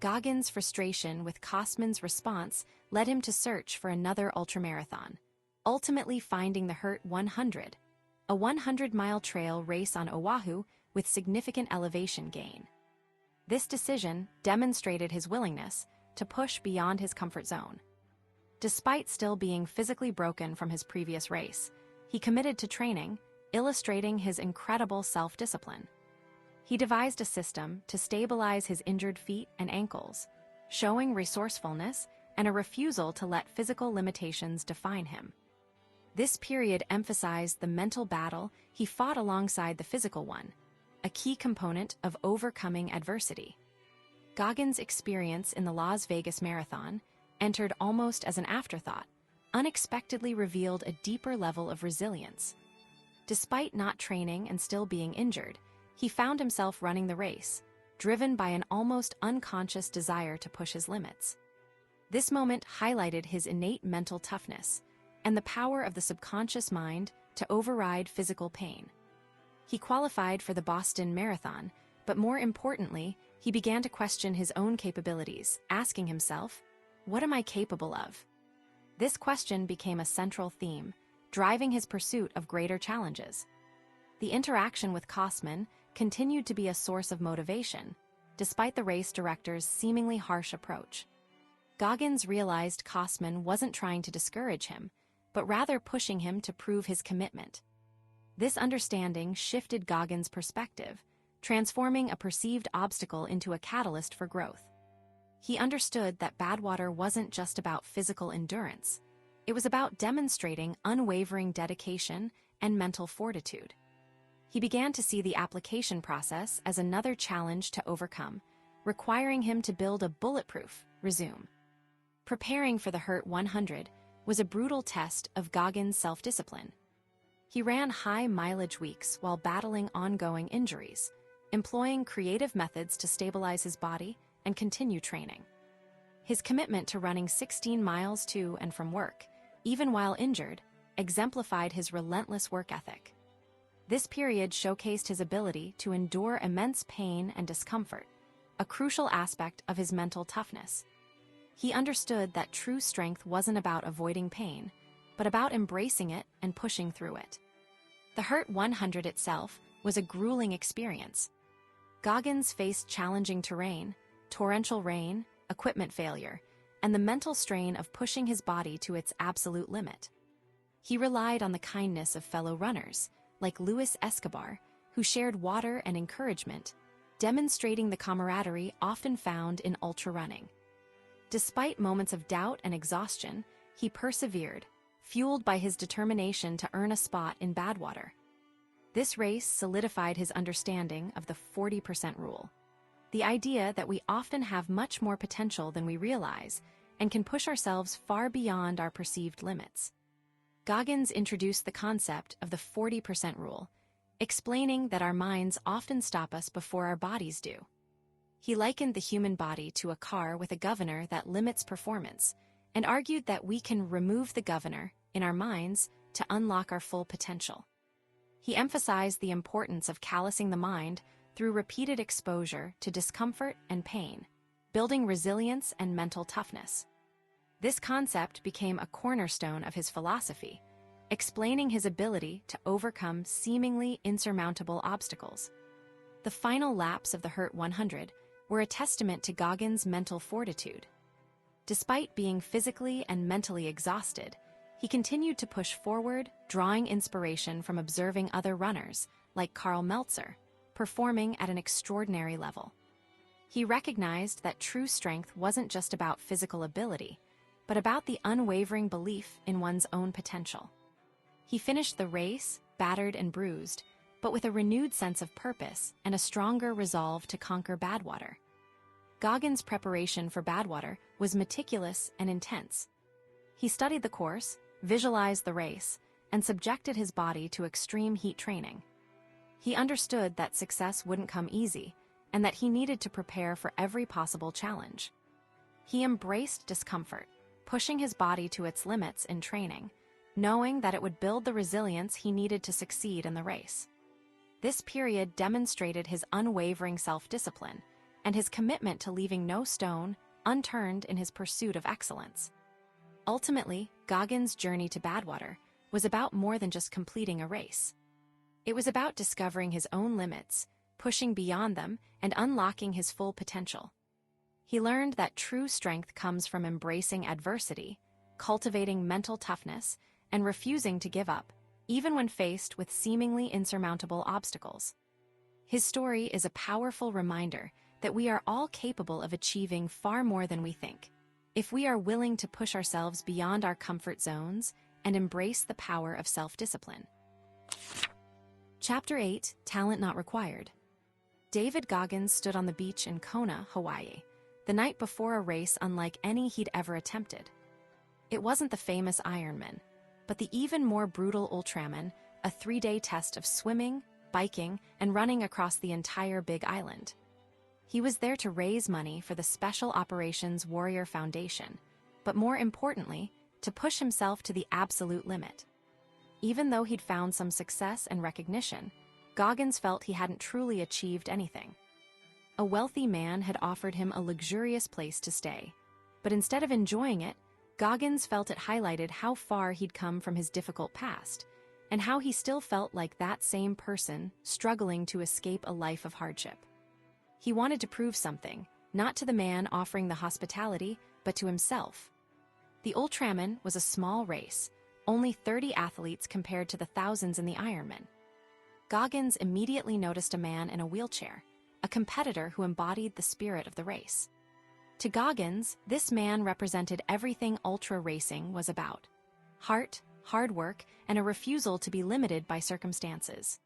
Goggins' frustration with Kostman's response led him to search for another ultramarathon, ultimately finding the Hurt 100, a 100-mile trail race on Oahu with significant elevation gain. This decision demonstrated his willingness to push beyond his comfort zone. Despite still being physically broken from his previous race, he committed to training, illustrating his incredible self-discipline. He devised a system to stabilize his injured feet and ankles, showing resourcefulness and a refusal to let physical limitations define him. This period emphasized the mental battle he fought alongside the physical one, a key component of overcoming adversity. Goggins' experience in the Las Vegas Marathon, entered almost as an afterthought, unexpectedly revealed a deeper level of resilience. Despite not training and still being injured, he found himself running the race, driven by an almost unconscious desire to push his limits. This moment highlighted his innate mental toughness and the power of the subconscious mind to override physical pain. He qualified for the Boston Marathon, but more importantly, he began to question his own capabilities, asking himself, "What am I capable of?" This question became a central theme, driving his pursuit of greater challenges. The interaction with Kostman continued to be a source of motivation, despite the race director's seemingly harsh approach. Goggins realized Kostman wasn't trying to discourage him, but rather pushing him to prove his commitment. This understanding shifted Goggins' perspective, transforming a perceived obstacle into a catalyst for growth. He understood that Badwater wasn't just about physical endurance. It was about demonstrating unwavering dedication and mental fortitude. He began to see the application process as another challenge to overcome, requiring him to build a bulletproof resume. Preparing for the Hurt 100 was a brutal test of Goggins' self-discipline. He ran high-mileage weeks while battling ongoing injuries, employing creative methods to stabilize his body and continue training. His commitment to running 16 miles to and from work, even while injured, exemplified his relentless work ethic. This period showcased his ability to endure immense pain and discomfort, a crucial aspect of his mental toughness. He understood that true strength wasn't about avoiding pain, but about embracing it and pushing through it. The Hurt 100 itself was a grueling experience. Goggins faced challenging terrain, torrential rain, equipment failure, and the mental strain of pushing his body to its absolute limit. He relied on the kindness of fellow runners, like Luis Escobar, who shared water and encouragement, demonstrating the camaraderie often found in ultra-running. Despite moments of doubt and exhaustion, he persevered, fueled by his determination to earn a spot in Badwater. This race solidified his understanding of the 40% rule, the idea that we often have much more potential than we realize and can push ourselves far beyond our perceived limits. Goggins introduced the concept of the 40% rule, explaining that our minds often stop us before our bodies do. He likened the human body to a car with a governor that limits performance, and argued that we can remove the governor in our minds to unlock our full potential. He emphasized the importance of callousing the mind through repeated exposure to discomfort and pain, building resilience and mental toughness. This concept became a cornerstone of his philosophy, explaining his ability to overcome seemingly insurmountable obstacles. The final laps of the Hurt 100 were a testament to Goggins' mental fortitude. Despite being physically and mentally exhausted, he continued to push forward, drawing inspiration from observing other runners, like Karl Meltzer, performing at an extraordinary level. He recognized that true strength wasn't just about physical ability, but about the unwavering belief in one's own potential. He finished the race, battered and bruised, but with a renewed sense of purpose and a stronger resolve to conquer Badwater. Goggins' preparation for Badwater was meticulous and intense. He studied the course, visualized the race, and subjected his body to extreme heat training. He understood that success wouldn't come easy, and that he needed to prepare for every possible challenge. He embraced discomfort, pushing his body to its limits in training, knowing that it would build the resilience he needed to succeed in the race. This period demonstrated his unwavering self-discipline and his commitment to leaving no stone unturned in his pursuit of excellence. Ultimately, Goggins' journey to Badwater was about more than just completing a race. It was about discovering his own limits, pushing beyond them, and unlocking his full potential. He learned that true strength comes from embracing adversity, cultivating mental toughness, and refusing to give up, even when faced with seemingly insurmountable obstacles. His story is a powerful reminder that we are all capable of achieving far more than we think, if we are willing to push ourselves beyond our comfort zones and embrace the power of self-discipline. Chapter 8, Talent Not Required. David Goggins stood on the beach in Kona, Hawaii, the night before a race unlike any he'd ever attempted. It wasn't the famous Ironman, but the even more brutal Ultraman, a 3-day test of swimming, biking, and running across the entire Big Island. He was there to raise money for the Special Operations Warrior Foundation, but more importantly, to push himself to the absolute limit. Even though he'd found some success and recognition, Goggins felt he hadn't truly achieved anything. A wealthy man had offered him a luxurious place to stay, but instead of enjoying it, Goggins felt it highlighted how far he'd come from his difficult past, and how he still felt like that same person struggling to escape a life of hardship. He wanted to prove something, not to the man offering the hospitality, but to himself. The Ultraman was a small race, only 30 athletes compared to the thousands in the Ironman. Goggins immediately noticed a man in a wheelchair, a competitor who embodied the spirit of the race. To Goggins, this man represented everything ultra racing was about: heart, hard work, and a refusal to be limited by circumstances.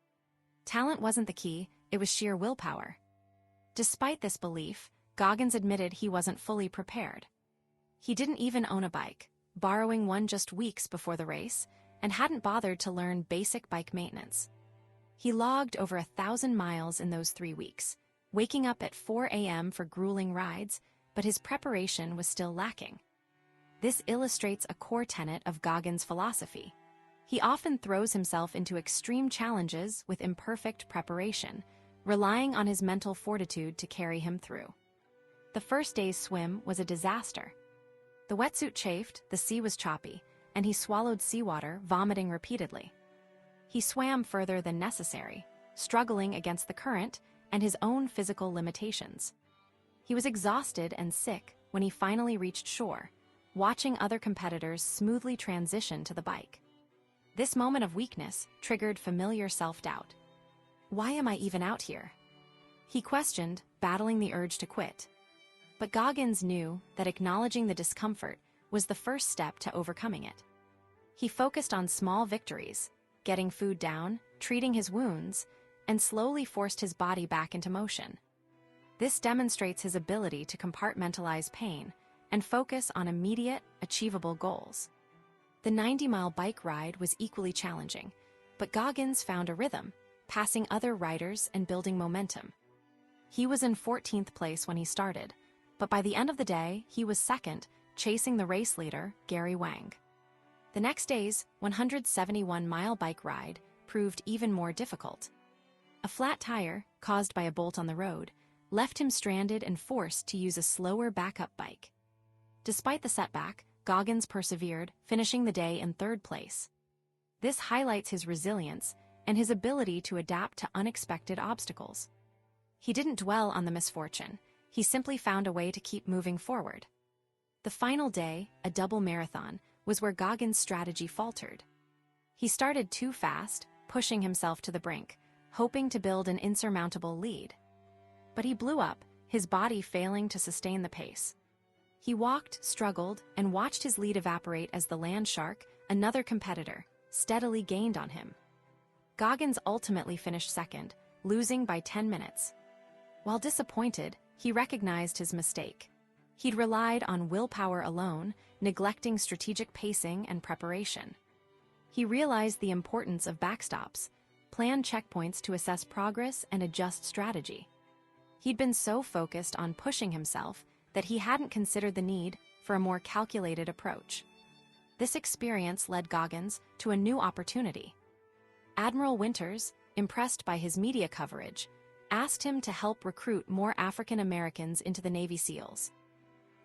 Talent wasn't the key, it was sheer willpower. Despite this belief, Goggins admitted he wasn't fully prepared. He didn't even own a bike, borrowing one just weeks before the race, and hadn't bothered to learn basic bike maintenance. He logged over 1,000 miles in those 3 weeks, waking up at 4 a.m. for grueling rides, but his preparation was still lacking. This illustrates a core tenet of Goggins' philosophy. He often throws himself into extreme challenges with imperfect preparation, relying on his mental fortitude to carry him through. The first day's swim was a disaster. The wetsuit chafed, the sea was choppy, and he swallowed seawater, vomiting repeatedly. He swam further than necessary, struggling against the current and his own physical limitations. He was exhausted and sick when he finally reached shore, watching other competitors smoothly transition to the bike. This moment of weakness triggered familiar self-doubt. Why am I even out here? He questioned, battling the urge to quit. But Goggins knew that acknowledging the discomfort was the first step to overcoming it. He focused on small victories, getting food down, treating his wounds, and slowly forced his body back into motion. This demonstrates his ability to compartmentalize pain and focus on immediate, achievable goals. The 90-mile bike ride was equally challenging, but Goggins found a rhythm, passing other riders and building momentum. He was in 14th place when he started, but by the end of the day, he was second, chasing the race leader, Gary Wang. The next day's 171-mile bike ride proved even more difficult. A flat tire, caused by a bolt on the road, left him stranded and forced to use a slower backup bike. Despite the setback, Goggins persevered, finishing the day in 3rd place. This highlights his resilience and his ability to adapt to unexpected obstacles. He didn't dwell on the misfortune, he simply found a way to keep moving forward. The final day, a double marathon, was where Goggins' strategy faltered. He started too fast, pushing himself to the brink, hoping to build an insurmountable lead. But he blew up, his body failing to sustain the pace. He walked, struggled, and watched his lead evaporate as the land shark, another competitor, steadily gained on him. Goggins ultimately finished second, losing by 10 minutes. While disappointed, he recognized his mistake. He'd relied on willpower alone, neglecting strategic pacing and preparation. He realized the importance of backstops, planned checkpoints to assess progress and adjust strategy. He'd been so focused on pushing himself that he hadn't considered the need for a more calculated approach. This experience led Goggins to a new opportunity. Admiral Winters, impressed by his media coverage, asked him to help recruit more African Americans into the Navy SEALs.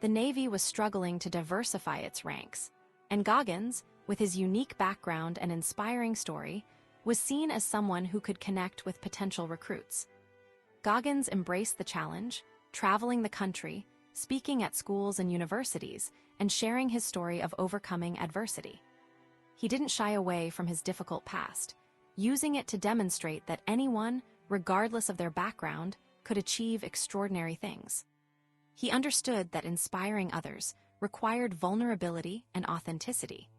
The Navy was struggling to diversify its ranks, and Goggins, with his unique background and inspiring story, was seen as someone who could connect with potential recruits. Goggins embraced the challenge, traveling the country, speaking at schools and universities, and sharing his story of overcoming adversity. He didn't shy away from his difficult past, using it to demonstrate that anyone, regardless of their background, could achieve extraordinary things. He understood that inspiring others required vulnerability and authenticity.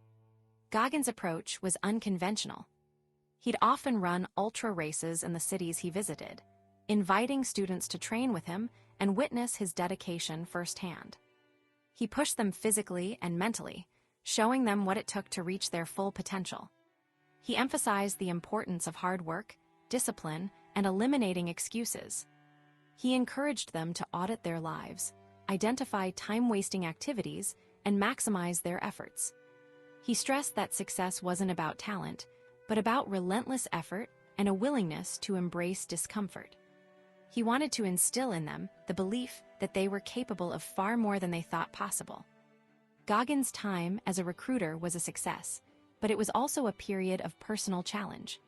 Goggins' approach was unconventional. He'd often run ultra races in the cities he visited, inviting students to train with him and witness his dedication firsthand. He pushed them physically and mentally, showing them what it took to reach their full potential. He emphasized the importance of hard work, discipline, and eliminating excuses. He encouraged them to audit their lives, identify time-wasting activities, and maximize their efforts. He stressed that success wasn't about talent, but about relentless effort and a willingness to embrace discomfort. He wanted to instill in them the belief that they were capable of far more than they thought possible. Goggins' time as a recruiter was a success, but it was also a period of personal challenge.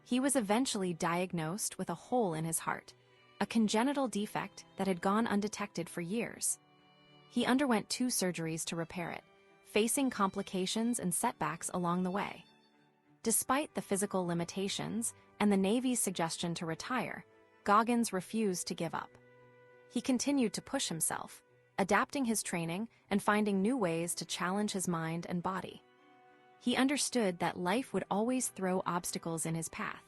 He was eventually diagnosed with a hole in his heart, a congenital defect that had gone undetected for years. He underwent 2 surgeries to repair it, facing complications and setbacks along the way. Despite the physical limitations and the Navy's suggestion to retire, Goggins refused to give up. He continued to push himself, adapting his training and finding new ways to challenge his mind and body. He understood that life would always throw obstacles in his path,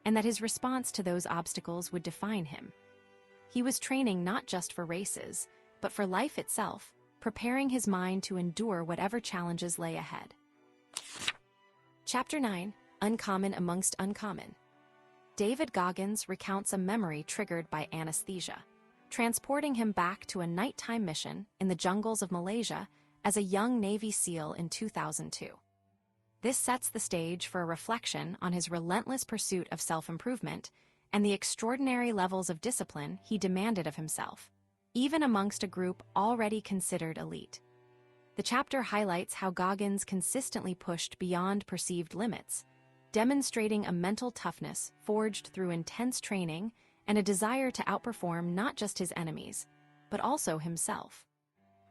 and that his response to those obstacles would define him. He was training not just for races, but for life itself, preparing his mind to endure whatever challenges lay ahead. Chapter 9: Uncommon Amongst Uncommon. David Goggins recounts a memory triggered by anesthesia, transporting him back to a nighttime mission in the jungles of Malaysia as a young Navy SEAL in 2002. This sets the stage for a reflection on his relentless pursuit of self-improvement and the extraordinary levels of discipline he demanded of himself, even amongst a group already considered elite. The chapter highlights how Goggins consistently pushed beyond perceived limits, demonstrating a mental toughness forged through intense training and a desire to outperform not just his enemies, but also himself.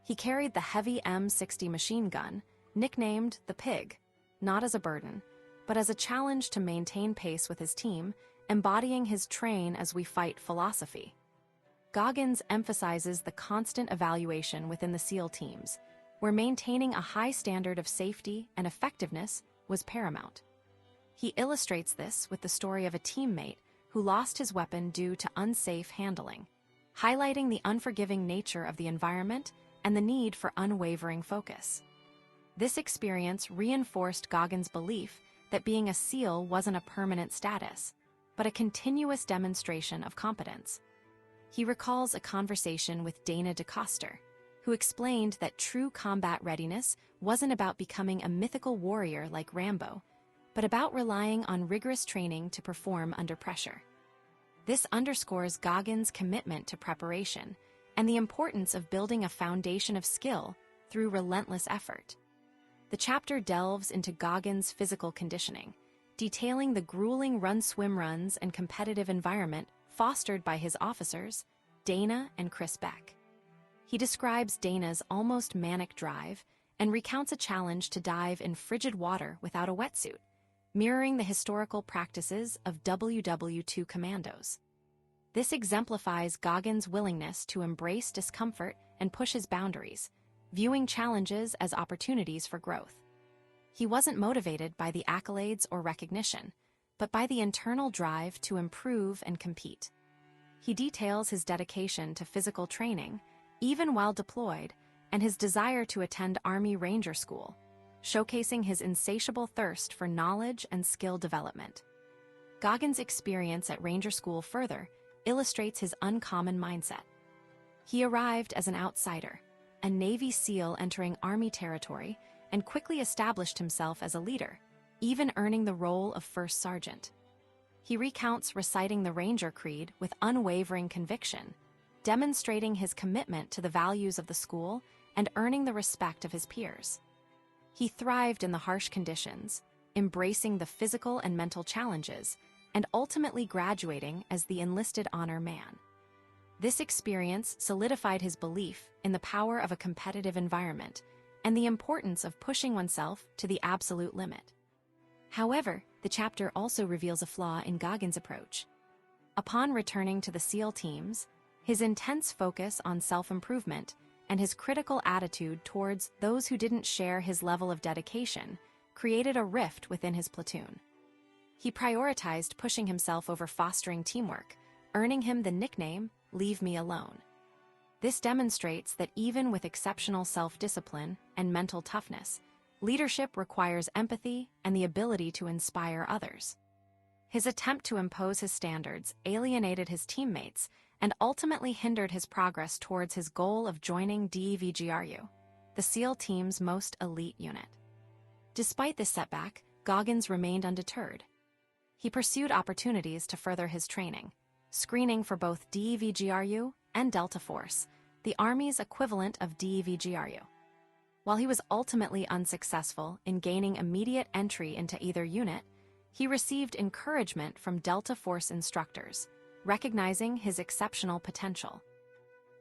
He carried the heavy M60 machine gun, nicknamed the Pig, not as a burden, but as a challenge to maintain pace with his team, embodying his train as we fight philosophy. Goggins emphasizes the constant evaluation within the SEAL teams, where maintaining a high standard of safety and effectiveness was paramount. He illustrates this with the story of a teammate who lost his weapon due to unsafe handling, highlighting the unforgiving nature of the environment and the need for unwavering focus. This experience reinforced Goggins' belief that being a SEAL wasn't a permanent status, but a continuous demonstration of competence. He recalls a conversation with Dana DeCoster, who explained that true combat readiness wasn't about becoming a mythical warrior like Rambo, but about relying on rigorous training to perform under pressure. This underscores Goggins' commitment to preparation and the importance of building a foundation of skill through relentless effort. The chapter delves into Goggins' physical conditioning, detailing the grueling run-swim runs and competitive environment fostered by his officers, Dana and Chris Beck. He describes Dana's almost manic drive and recounts a challenge to dive in frigid water without a wetsuit, mirroring the historical practices of WW2 commandos. This exemplifies Goggins' willingness to embrace discomfort and push his boundaries, viewing challenges as opportunities for growth. He wasn't motivated by the accolades or recognition, but by the internal drive to improve and compete. He details his dedication to physical training, even while deployed, and his desire to attend Army Ranger School, showcasing his insatiable thirst for knowledge and skill development. Goggins' experience at Ranger School further illustrates his uncommon mindset. He arrived as an outsider, a Navy SEAL entering Army territory, and quickly established himself as a leader, even earning the role of first sergeant. He recounts reciting the Ranger Creed with unwavering conviction, demonstrating his commitment to the values of the school and earning the respect of his peers. He thrived in the harsh conditions, embracing the physical and mental challenges, and ultimately graduating as the enlisted honor man. This experience solidified his belief in the power of a competitive environment and the importance of pushing oneself to the absolute limit. However, the chapter also reveals a flaw in Goggins' approach. Upon returning to the SEAL teams, his intense focus on self-improvement and his critical attitude towards those who didn't share his level of dedication created a rift within his platoon. He prioritized pushing himself over fostering teamwork, earning him the nickname, "Leave Me Alone." This demonstrates that even with exceptional self-discipline and mental toughness, leadership requires empathy and the ability to inspire others. His attempt to impose his standards alienated his teammates and ultimately hindered his progress towards his goal of joining DEVGRU, the SEAL team's most elite unit. Despite this setback, Goggins remained undeterred. He pursued opportunities to further his training, screening for both DEVGRU and Delta Force, the Army's equivalent of DEVGRU. While he was ultimately unsuccessful in gaining immediate entry into either unit, he received encouragement from Delta Force instructors, recognizing his exceptional potential.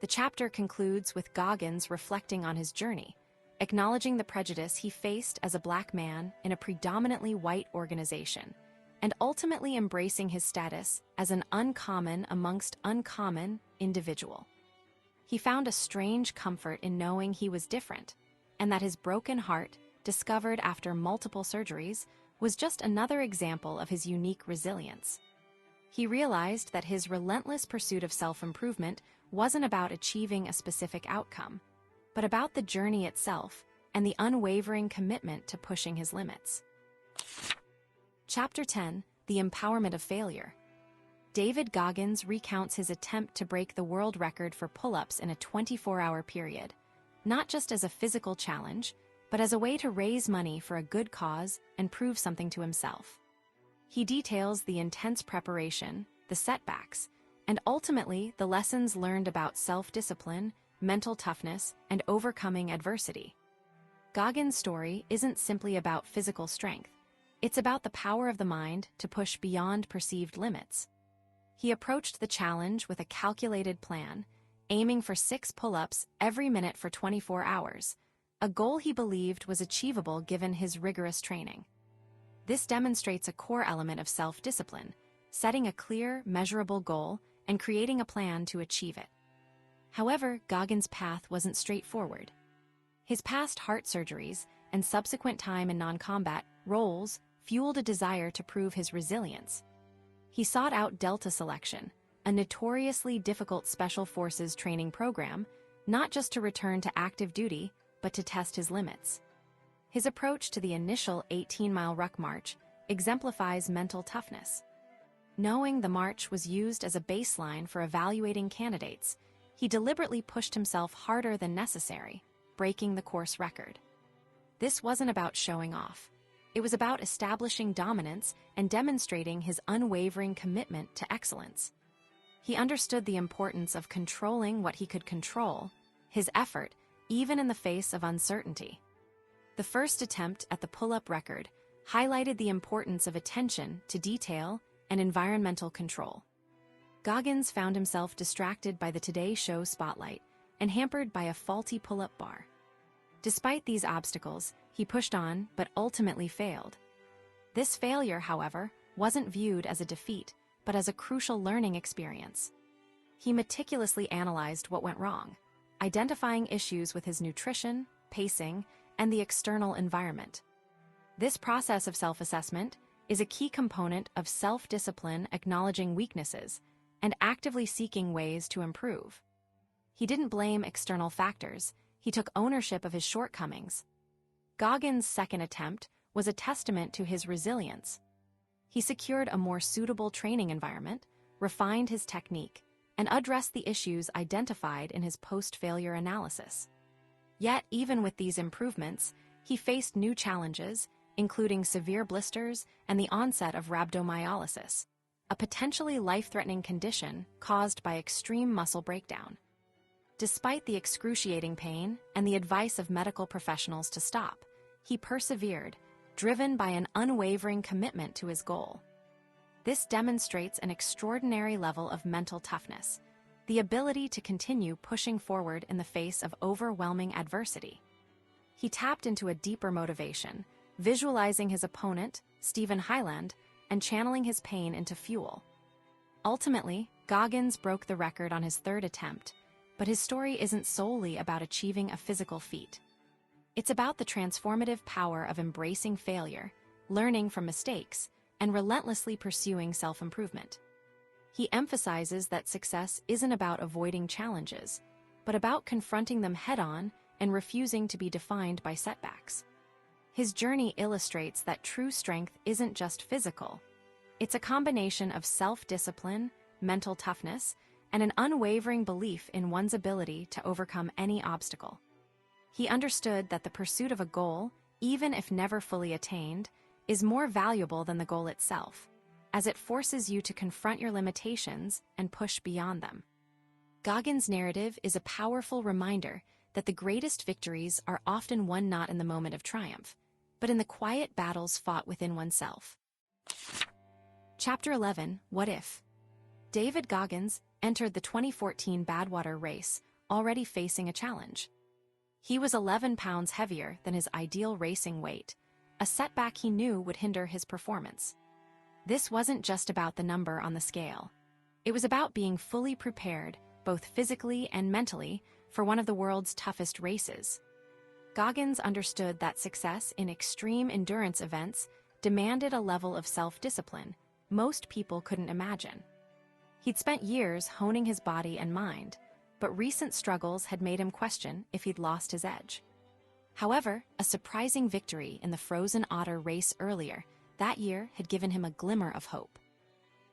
The chapter concludes with Goggins reflecting on his journey, acknowledging the prejudice he faced as a Black man in a predominantly white organization, and ultimately embracing his status as an uncommon amongst uncommon individual. He found a strange comfort in knowing he was different, and that his broken heart, discovered after multiple surgeries, was just another example of his unique resilience. He realized that his relentless pursuit of self-improvement wasn't about achieving a specific outcome, but about the journey itself and the unwavering commitment to pushing his limits. Chapter 10, The Empowerment of Failure. David Goggins recounts his attempt to break the world record for pull-ups in a 24-hour period, not just as a physical challenge, but as a way to raise money for a good cause and prove something to himself. He details the intense preparation, the setbacks, and ultimately the lessons learned about self-discipline, mental toughness, and overcoming adversity. Goggins' story isn't simply about physical strength. It's about the power of the mind to push beyond perceived limits. He approached the challenge with a calculated plan, aiming for 6 pull-ups every minute for 24 hours, a goal he believed was achievable given his rigorous training. This demonstrates a core element of self-discipline, setting a clear, measurable goal and creating a plan to achieve it. However, Goggins' path wasn't straightforward. His past heart surgeries and subsequent time in non-combat roles fueled a desire to prove his resilience. He sought out Delta Selection, a notoriously difficult Special Forces training program, not just to return to active duty, but to test his limits. His approach to the initial 18-mile ruck march exemplifies mental toughness. Knowing the march was used as a baseline for evaluating candidates, he deliberately pushed himself harder than necessary, breaking the course record. This wasn't about showing off. It was about establishing dominance and demonstrating his unwavering commitment to excellence. He understood the importance of controlling what he could control, his effort, even in the face of uncertainty. The first attempt at the pull-up record highlighted the importance of attention to detail and environmental control. Goggins found himself distracted by the Today Show spotlight, and hampered by a faulty pull-up bar. Despite these obstacles, he pushed on but ultimately failed. This failure, however, wasn't viewed as a defeat, but as a crucial learning experience. He meticulously analyzed what went wrong, identifying issues with his nutrition, pacing, and the external environment. This process of self-assessment is a key component of self-discipline, acknowledging weaknesses and actively seeking ways to improve. He didn't blame external factors, he took ownership of his shortcomings. Goggins' second attempt was a testament to his resilience. He secured a more suitable training environment, refined his technique, and addressed the issues identified in his post-failure analysis. Yet, even with these improvements, he faced new challenges, including severe blisters and the onset of rhabdomyolysis, a potentially life-threatening condition caused by extreme muscle breakdown. Despite the excruciating pain and the advice of medical professionals to stop, he persevered, driven by an unwavering commitment to his goal. This demonstrates an extraordinary level of mental toughness, the ability to continue pushing forward in the face of overwhelming adversity. He tapped into a deeper motivation, visualizing his opponent, Stephen Hyland, and channeling his pain into fuel. Ultimately, Goggins broke the record on his third attempt, but his story isn't solely about achieving a physical feat. It's about the transformative power of embracing failure, learning from mistakes, and relentlessly pursuing self-improvement. He emphasizes that success isn't about avoiding challenges, but about confronting them head-on and refusing to be defined by setbacks. His journey illustrates that true strength isn't just physical. It's a combination of self-discipline, mental toughness, and an unwavering belief in one's ability to overcome any obstacle. He understood that the pursuit of a goal, even if never fully attained, is more valuable than the goal itself, as it forces you to confront your limitations and push beyond them. Goggins' narrative is a powerful reminder that the greatest victories are often won not in the moment of triumph, but in the quiet battles fought within oneself. Chapter 11, What If? David Goggins entered the 2014 Badwater race already facing a challenge. He was 11 pounds heavier than his ideal racing weight, a setback he knew would hinder his performance. This wasn't just about the number on the scale. It was about being fully prepared, both physically and mentally, for one of the world's toughest races. Goggins understood that success in extreme endurance events demanded a level of self-discipline most people couldn't imagine. He'd spent years honing his body and mind, but recent struggles had made him question if he'd lost his edge. However, a surprising victory in the Frozen Otter race earlier that year had given him a glimmer of hope.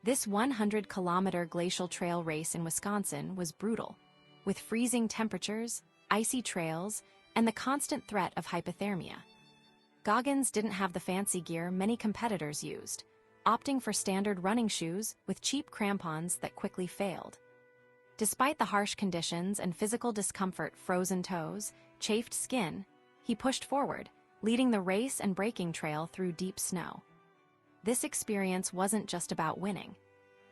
This 100-kilometer glacial trail race in Wisconsin was brutal, with freezing temperatures, icy trails, and the constant threat of hypothermia. Goggins didn't have the fancy gear many competitors used, opting for standard running shoes with cheap crampons that quickly failed. Despite the harsh conditions and physical discomfort, frozen toes, chafed skin, he pushed forward, leading the race and breaking trail through deep snow. This experience wasn't just about winning.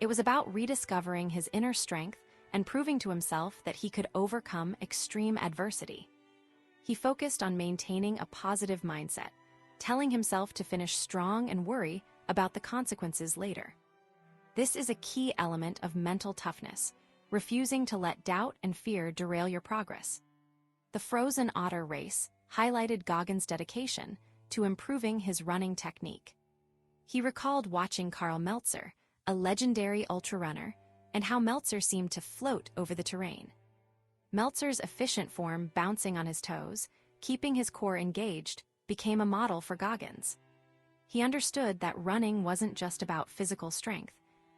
It was about rediscovering his inner strength and proving to himself that he could overcome extreme adversity. He focused on maintaining a positive mindset, telling himself to finish strong and worry about the consequences later. This is a key element of mental toughness, refusing to let doubt and fear derail your progress. The Frozen Otter race highlighted Goggins' dedication to improving his running technique. He recalled watching Karl Meltzer, a legendary ultrarunner, and how Meltzer seemed to float over the terrain. Meltzer's efficient form, bouncing on his toes, keeping his core engaged, became a model for Goggins. He understood that running wasn't just about physical strength,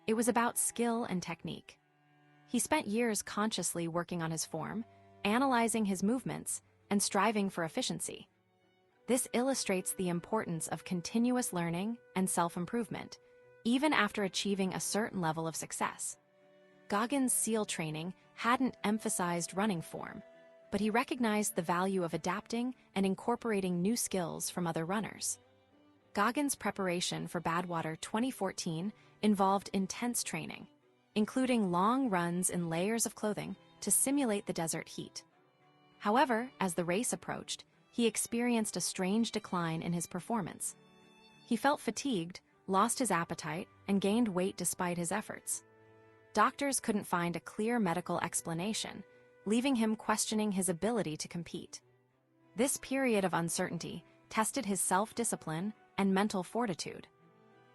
it was about skill and technique. He spent years consciously working on his form, analyzing his movements, and striving for efficiency. This illustrates the importance of continuous learning and self-improvement, even after achieving a certain level of success. Goggins' SEAL training hadn't emphasized running form, but he recognized the value of adapting and incorporating new skills from other runners. Goggins' preparation for Badwater 2014 involved intense training, including long runs in layers of clothing to simulate the desert heat. However, as the race approached, he experienced a strange decline in his performance. He felt fatigued, lost his appetite, and gained weight despite his efforts. Doctors couldn't find a clear medical explanation, leaving him questioning his ability to compete. This period of uncertainty tested his self-discipline and mental fortitude.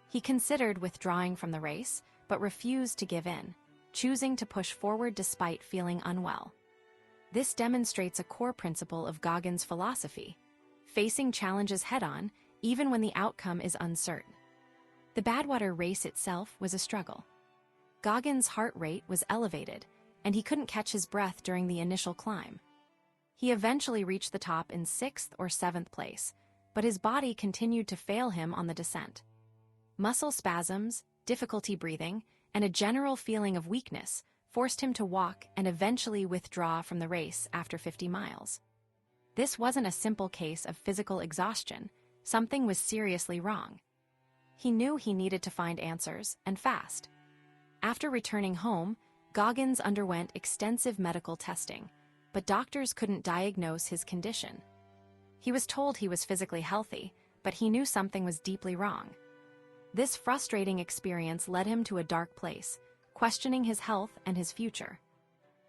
He considered withdrawing from the race, but refused to give in, choosing to push forward despite feeling unwell. This demonstrates a core principle of Goggins' philosophy: facing challenges head-on, even when the outcome is uncertain. The Badwater race itself was a struggle. Goggins' heart rate was elevated, and he couldn't catch his breath during the initial climb. He eventually reached the top in 6th or 7th place, but his body continued to fail him on the descent. Muscle spasms, difficulty breathing, and a general feeling of weakness forced him to walk and eventually withdraw from the race after 50 miles. This wasn't a simple case of physical exhaustion. Something was seriously wrong. He knew he needed to find answers, and fast. After returning home, Goggins underwent extensive medical testing, but doctors couldn't diagnose his condition. He was told he was physically healthy, but he knew something was deeply wrong. This frustrating experience led him to a dark place, questioning his health and his future.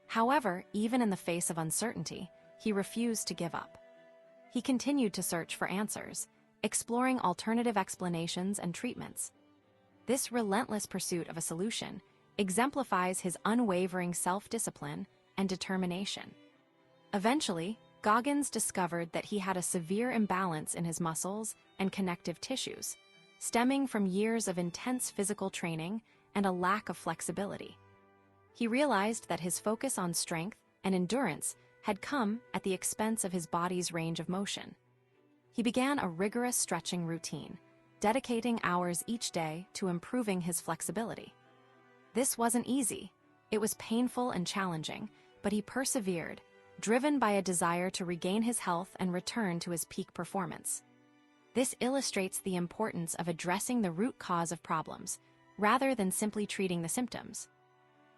However, even in the face of uncertainty, he refused to give up. He continued to search for answers, exploring alternative explanations and treatments. This relentless pursuit of a solution exemplifies his unwavering self-discipline and determination. Eventually, Goggins discovered that he had a severe imbalance in his muscles and connective tissues, stemming from years of intense physical training and a lack of flexibility. He realized that his focus on strength and endurance had come at the expense of his body's range of motion. He began a rigorous stretching routine, dedicating hours each day to improving his flexibility. This wasn't easy. It was painful and challenging, but he persevered, driven by a desire to regain his health and return to his peak performance. This illustrates the importance of addressing the root cause of problems, rather than simply treating the symptoms.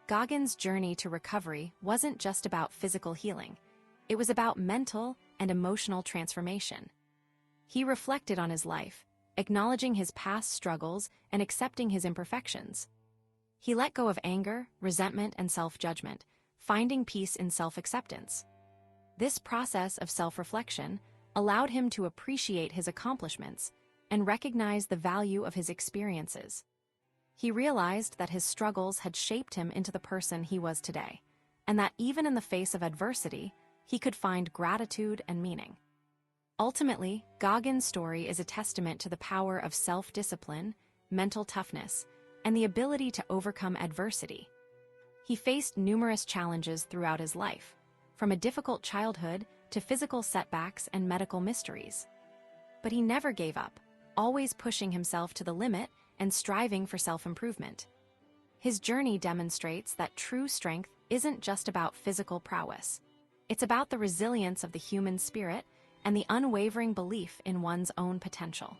Goggins' journey to recovery wasn't just about physical healing. It was about mental and emotional transformation. He reflected on his life, acknowledging his past struggles and accepting his imperfections. He let go of anger, resentment, and self-judgment, finding peace in self-acceptance. This process of self-reflection allowed him to appreciate his accomplishments and recognize the value of his experiences. He realized that his struggles had shaped him into the person he was today, and that even in the face of adversity, he could find gratitude and meaning. Ultimately, Goggins' story is a testament to the power of self-discipline, mental toughness, and the ability to overcome adversity. He faced numerous challenges throughout his life, from a difficult childhood to physical setbacks and medical mysteries. But he never gave up, always pushing himself to the limit and striving for self-improvement. His journey demonstrates that true strength isn't just about physical prowess. It's about the resilience of the human spirit and the unwavering belief in one's own potential.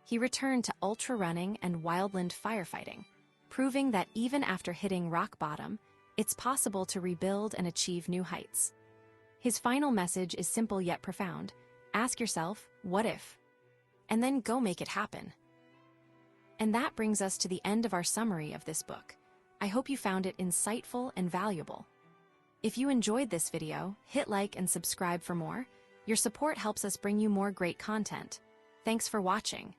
He returned to ultra running and wildland firefighting, proving that even after hitting rock bottom, it's possible to rebuild and achieve new heights. His final message is simple yet profound. Ask yourself, what if? And then go make it happen. And that brings us to the end of our summary of this book. I hope you found it insightful and valuable. If you enjoyed this video, hit like and subscribe for more. Your support helps us bring you more great content. Thanks for watching.